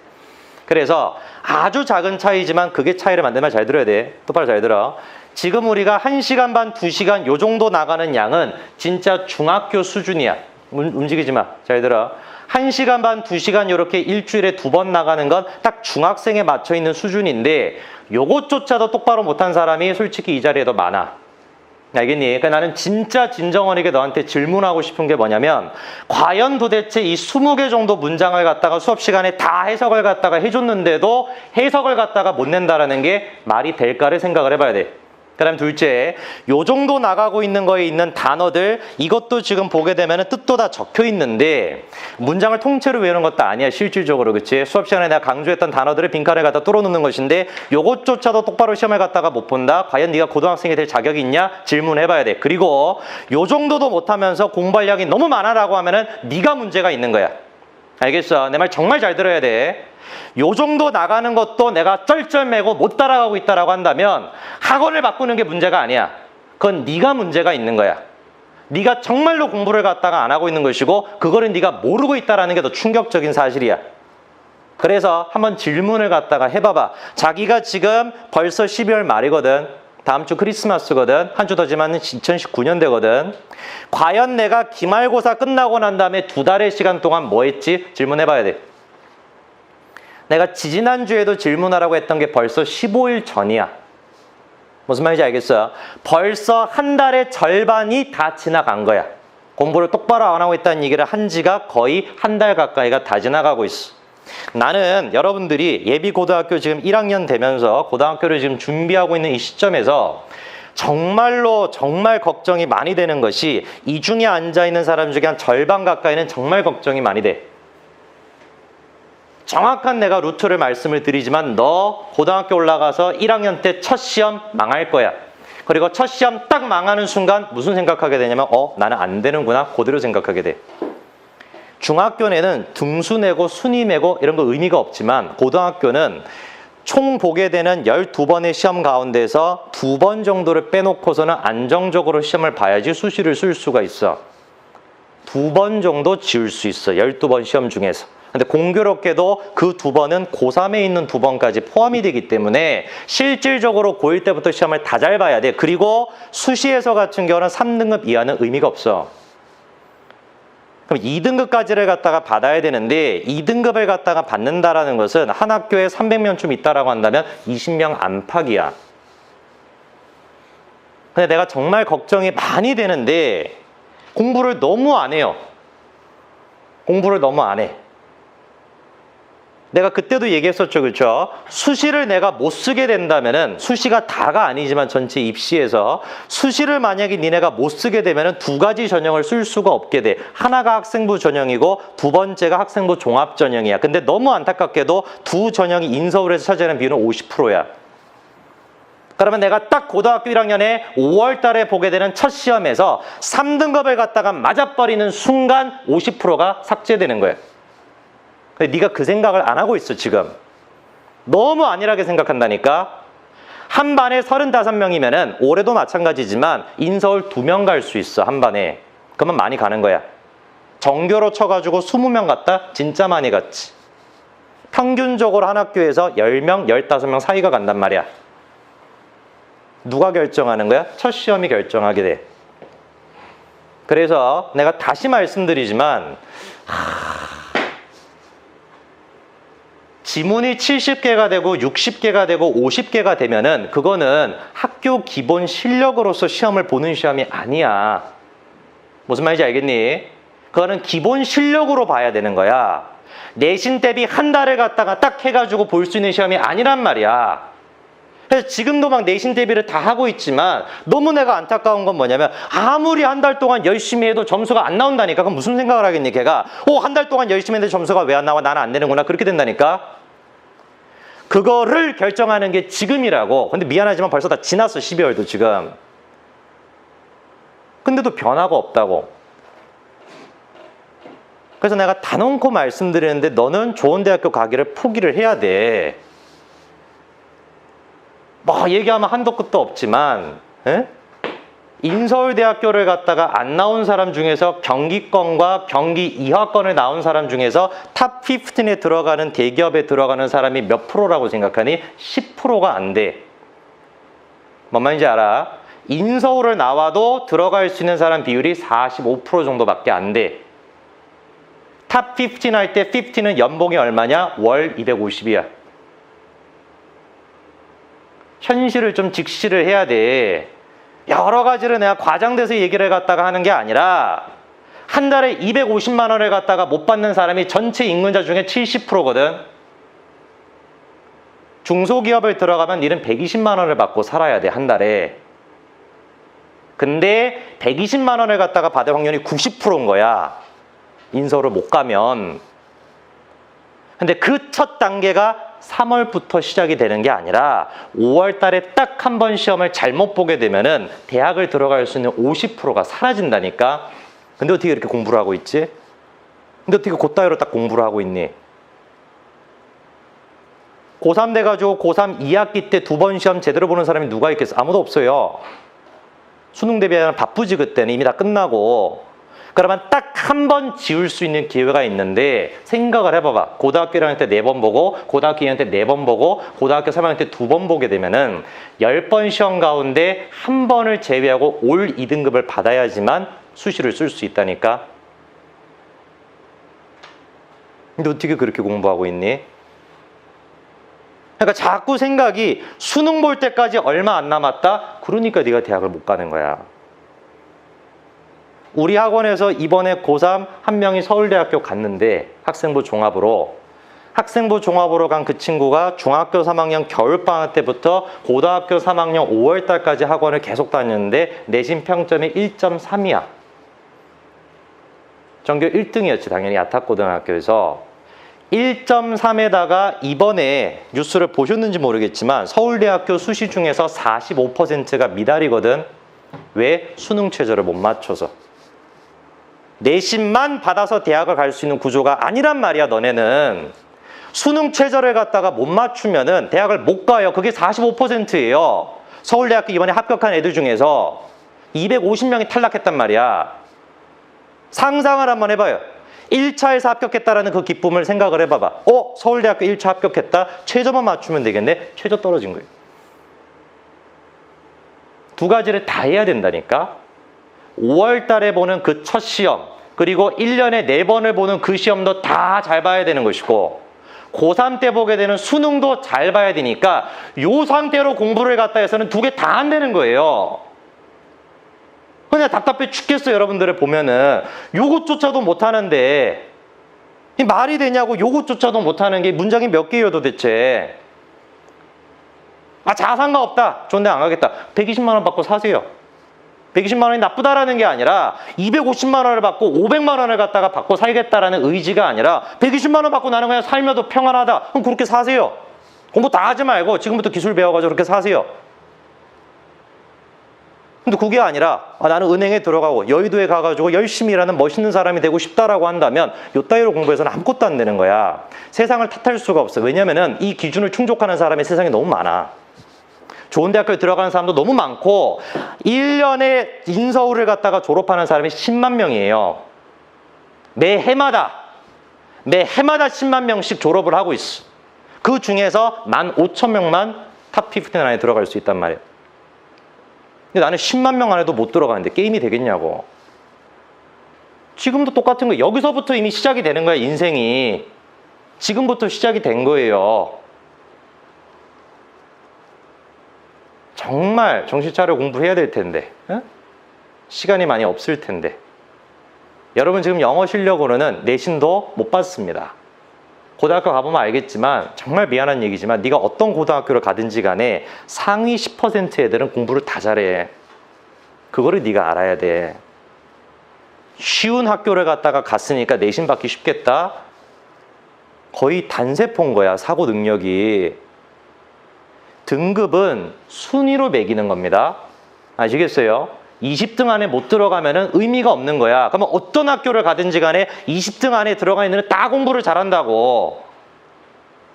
그래서 아주 작은 차이지만 그게 차이를 만들면 잘 들어야 돼. 똑바로 잘 들어. 지금 우리가 1시간 반, 2시간 요 정도 나가는 양은 진짜 중학교 수준이야. 움직이지 마. 잘 들어. 1시간 반, 2시간 이렇게 일주일에 2번 나가는 건 딱 중학생에 맞춰 있는 수준인데, 요것조차도 똑바로 못한 사람이 솔직히 이 자리에 더 많아. 알겠니? 그러니까 나는 진짜 진정어리게 너한테 질문하고 싶은 게 뭐냐면, 과연 도대체 이 20개 정도 문장을 갖다가 수업 시간에 다 해석을 갖다가 해줬는데도 해석을 갖다가 못 낸다라는 게 말이 될까를 생각을 해봐야 돼. 그 다음 둘째, 요 정도 나가고 있는 거에 있는 단어들, 이것도 지금 보게 되면 뜻도 다 적혀 있는데 문장을 통째로 외우는 것도 아니야, 실질적으로. 그치? 수업 시간에 내가 강조했던 단어들을 빈칸에 갖다 뚫어놓는 것인데, 요것조차도 똑바로 시험을 갖다가 못 본다? 과연 네가 고등학생이 될 자격이 있냐? 질문해봐야 돼. 그리고 요 정도도 못하면서 공부할 양이 너무 많아라고 하면은 네가 문제가 있는 거야. 알겠어? 내 말 정말 잘 들어야 돼. 요 정도 나가는 것도 내가 쩔쩔매고 못 따라가고 있다라고 한다면 학원을 바꾸는 게 문제가 아니야. 그건 네가 문제가 있는 거야. 네가 정말로 공부를 갖다가 안 하고 있는 것이고, 그거를 네가 모르고 있다라는 게 더 충격적인 사실이야. 그래서 한번 질문을 갖다가 해봐봐. 자기가 지금 벌써 12월 말이거든. 다음 주 크리스마스거든. 한 주 더 지나면 2019년 되거든. 과연 내가 기말고사 끝나고 난 다음에 2달의 시간 동안 뭐 했지? 질문해봐야 돼. 내가 지지난주에도 질문하라고 했던 게 벌써 15일 전이야. 무슨 말인지 알겠어요? 벌써 한 달의 절반이 다 지나간 거야. 공부를 똑바로 안 하고 있다는 얘기를 한 지가 거의 한 달 가까이가 다 지나가고 있어. 나는 여러분들이 예비고등학교 지금 1학년 되면서 고등학교를 지금 준비하고 있는 이 시점에서 정말로 정말 걱정이 많이 되는 것이, 이 중에 앉아있는 사람 중에 한 절반 가까이는 정말 걱정이 많이 돼. 정확한 내가 루트를 말씀을 드리지만 너 고등학교 올라가서 1학년 때 첫 시험 망할 거야. 그리고 첫 시험 딱 망하는 순간 무슨 생각하게 되냐면 나는 안 되는구나. 그대로 생각하게 돼. 중학교 내는 등수 내고 순위 내고 이런 거 의미가 없지만 고등학교는 총 보게 되는 12번의 시험 가운데서 2번 정도를 빼놓고서는 안정적으로 시험을 봐야지 수시를 쓸 수가 있어. 2번 정도 지울 수 있어. 12번 시험 중에서. 근데 공교롭게도 그 2번은 고3에 있는 2번까지 포함이 되기 때문에 실질적으로 고1 때부터 시험을 다 잘 봐야 돼. 그리고 수시에서 같은 경우는 3등급 이하는 의미가 없어. 그럼 2등급까지를 갖다가 받아야 되는데 2등급을 갖다가 받는다라는 것은 한 학교에 300명쯤 있다라고 한다면 20명 안팎이야. 근데 내가 정말 걱정이 많이 되는데 공부를 너무 안 해요. 공부를 너무 안 해. 내가 그때도 얘기했었죠. 그렇죠? 수시를 내가 못 쓰게 된다면은 수시가 다가 아니지만 전체 입시에서 수시를 만약에 니네가 못 쓰게 되면은 2가지 전형을 쓸 수가 없게 돼. 하나가 학생부 전형이고 2번째가 학생부 종합 전형이야. 근데 너무 안타깝게도 2 전형이 인서울에서 차지하는 비율은 50%야. 그러면 내가 딱 고등학교 1학년에 5월 달에 보게 되는 첫 시험에서 3등급을 갖다가 맞아버리는 순간 50%가 삭제되는 거야. 근데 네가 그 생각을 안 하고 있어 지금. 너무 안일하게 생각한다니까. 한 반에 35명이면은 올해도 마찬가지지만 인서울 2명 갈 수 있어 한 반에. 그러면 많이 가는 거야. 전교로 쳐가지고 20명 갔다? 진짜 많이 갔지. 평균적으로 한 학교에서 10명, 15명 사이가 간단 말이야. 누가 결정하는 거야? 첫 시험이 결정하게 돼. 그래서 내가 다시 말씀드리지만 지문이 70개가 되고 60개가 되고 50개가 되면은 그거는 학교 기본 실력으로서 시험을 보는 시험이 아니야. 무슨 말인지 알겠니? 그거는 기본 실력으로 봐야 되는 거야. 내신 대비 한 달을 갖다가 딱 해가지고 볼 수 있는 시험이 아니란 말이야. 그래서 지금도 막 내신 대비를 다 하고 있지만 너무 내가 안타까운 건 뭐냐면 아무리 한 달 동안 열심히 해도 점수가 안 나온다니까. 그럼 무슨 생각을 하겠니 걔가? 한 달 동안 열심히 했는데 점수가 왜 안 나와? 나는 안 되는구나. 그렇게 된다니까. 그거를 결정하는 게 지금이라고. 근데 미안하지만 벌써 다 지났어. 12월도 지금. 근데도 변화가 없다고. 그래서 내가 단언코 말씀드리는데 너는 좋은 대학교 가기를 포기를 해야 돼. 뭐 얘기하면 한도 끝도 없지만 인서울대학교를 갔다가 안 나온 사람 중에서 경기권과 경기 이화권을 나온 사람 중에서 탑 15에 들어가는 대기업에 들어가는 사람이 몇 프로라고 생각하니? 10%가 안 돼. 뭔 말인지 알아? 인서울을 나와도 들어갈 수 있는 사람 비율이 45% 정도밖에 안 돼. 탑 15 할 때 15는 연봉이 얼마냐? 월 250이야. 현실을 좀 직시를 해야 돼. 여러 가지를 내가 과장돼서 얘기를 갖다가 하는 게 아니라 한 달에 250만 원을 갖다가 못 받는 사람이 전체 임금자 중에 70%거든. 중소기업을 들어가면 니는 120만 원을 받고 살아야 돼, 한 달에. 근데 120만 원을 갖다가 받을 확률이 90%인 거야. 인서울을 못 가면. 근데 그 첫 단계가 3월부터 시작이 되는 게 아니라 5월 달에 딱 한 번 시험을 잘못 보게 되면은 대학을 들어갈 수 있는 50%가 사라진다니까. 근데 어떻게 이렇게 공부를 하고 있지? 근데 어떻게 그따위로 딱 공부를 하고 있니? 고3 돼가지고 고3 2학기 때 2번 시험 제대로 보는 사람이 누가 있겠어? 아무도 없어요. 수능 대비하면 바쁘지 그때는. 이미 다 끝나고. 그러면 딱 한 번 지울 수 있는 기회가 있는데 생각을 해봐봐. 고등학교 1학년 때 4번 보고 고등학교 2학년 때 4번 보고 고등학교 3학년 때 2번 보게 되면은 10번 시험 가운데 한 번을 제외하고 올 2등급을 받아야지만 수시를 쓸 수 있다니까. 근데 어떻게 그렇게 공부하고 있니? 그러니까 자꾸 생각이 수능 볼 때까지 얼마 안 남았다? 그러니까 네가 대학을 못 가는 거야. 우리 학원에서 이번에 고3 한 명이 서울대학교 갔는데 학생부 종합으로 간 그 친구가 중학교 3학년 겨울방학 때부터 고등학교 3학년 5월 달까지 학원을 계속 다녔는데 내신 평점이 1.3이야. 전교 1등이었지 당연히 야탁고등학교에서. 1.3에다가 이번에 뉴스를 보셨는지 모르겠지만 서울대학교 수시 중에서 45%가 미달이거든. 왜? 수능 최저를 못 맞춰서. 내신만 받아서 대학을 갈 수 있는 구조가 아니란 말이야, 너네는. 수능 최저를 갖다가 못 맞추면은 대학을 못 가요. 그게 45%예요. 서울대학교 이번에 합격한 애들 중에서 250명이 탈락했단 말이야. 상상을 한번 해봐요. 1차에서 합격했다라는 그 기쁨을 생각을 해봐봐. 서울대학교 1차 합격했다. 최저만 맞추면 되겠네. 최저 떨어진 거예요. 두 가지를 다 해야 된다니까. 5월 달에 보는 그 첫 시험, 그리고 1년에 4번을 보는 그 시험도 다 잘 봐야 되는 것이고, 고3 때 보게 되는 수능도 잘 봐야 되니까 요 상태로 공부를 갖다 해서는 두 개 다 안 되는 거예요. 그냥 답답해 죽겠어요. 여러분들을 보면은 요것조차도 못하는데 이 말이 되냐고. 요것조차도 못하는 게 문장이 몇 개예요 도대체. 자산가 없다. 좋은데 안 가겠다. 120만 원 받고 사세요. 120만 원이 나쁘다라는 게 아니라 250만 원을 받고 500만 원을 갖다가 받고 살겠다라는 의지가 아니라 120만 원 받고 나는 그냥 살며도 평안하다. 그럼 그렇게 사세요. 공부 다 하지 말고 지금부터 기술 배워가지고 그렇게 사세요. 근데 그게 아니라 나는 은행에 들어가고 여의도에 가가지고 열심히 일하는 멋있는 사람이 되고 싶다라고 한다면 요 따위로 공부해서는 아무것도 안 되는 거야. 세상을 탓할 수가 없어. 왜냐면은 이 기준을 충족하는 사람이 세상에 너무 많아. 좋은 대학교에 들어가는 사람도 너무 많고 1년에 인서울을 갖다가 졸업하는 사람이 10만 명이에요. 매 해마다 10만 명씩 졸업을 하고 있어. 그 중에서 15,000명만 탑 15 안에 들어갈 수 있단 말이에요. 근데 나는 10만 명 안에도 못 들어가는데 게임이 되겠냐고. 지금도 똑같은 거예요. 여기서부터 이미 시작이 되는 거야, 인생이. 지금부터 시작이 된 거예요. 정말 정신 차려 공부해야 될 텐데, 시간이 많이 없을 텐데. 여러분 지금 영어 실력으로는 내신도 못 받습니다. 고등학교 가보면 알겠지만, 정말 미안한 얘기지만 네가 어떤 고등학교를 가든지 간에 상위 10% 애들은 공부를 다 잘해. 그거를 네가 알아야 돼. 쉬운 학교를 갔다가 갔으니까 내신 받기 쉽겠다? 거의 단세포인 거야, 사고 능력이. 등급은 순위로 매기는 겁니다. 아시겠어요? 20등 안에 못 들어가면 의미가 없는 거야. 그러면 어떤 학교를 가든지 간에 20등 안에 들어가 있는 애는 다 공부를 잘한다고.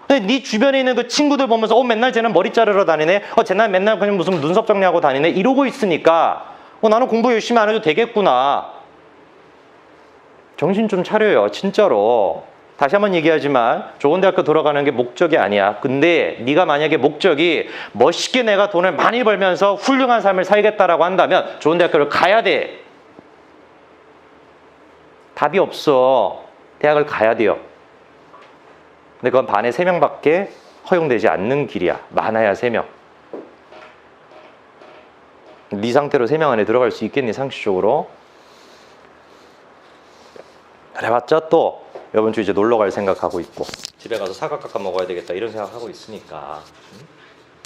근데 네 주변에 있는 그 친구들 보면서 맨날 쟤는 머리 자르러 다니네. 쟤는 맨날 그냥 무슨 눈썹 정리하고 다니네. 이러고 있으니까 나는 공부 열심히 안 해도 되겠구나. 정신 좀 차려요. 진짜로. 다시 한번 얘기하지만 좋은 대학교 들어가는 게 목적이 아니야. 근데 네가 만약에 목적이 멋있게 내가 돈을 많이 벌면서 훌륭한 삶을 살겠다라고 한다면 좋은 대학교를 가야 돼. 답이 없어. 대학을 가야 돼요. 근데 그건 반에 3명밖에 허용되지 않는 길이야. 많아야 3명. 네 상태로 3명 안에 들어갈 수 있겠니, 상식적으로? 그래봤자 또 이번 주 이제 놀러 갈 생각하고 있고, 집에 가서 사과 깎아 먹어야 되겠다 이런 생각하고 있으니까.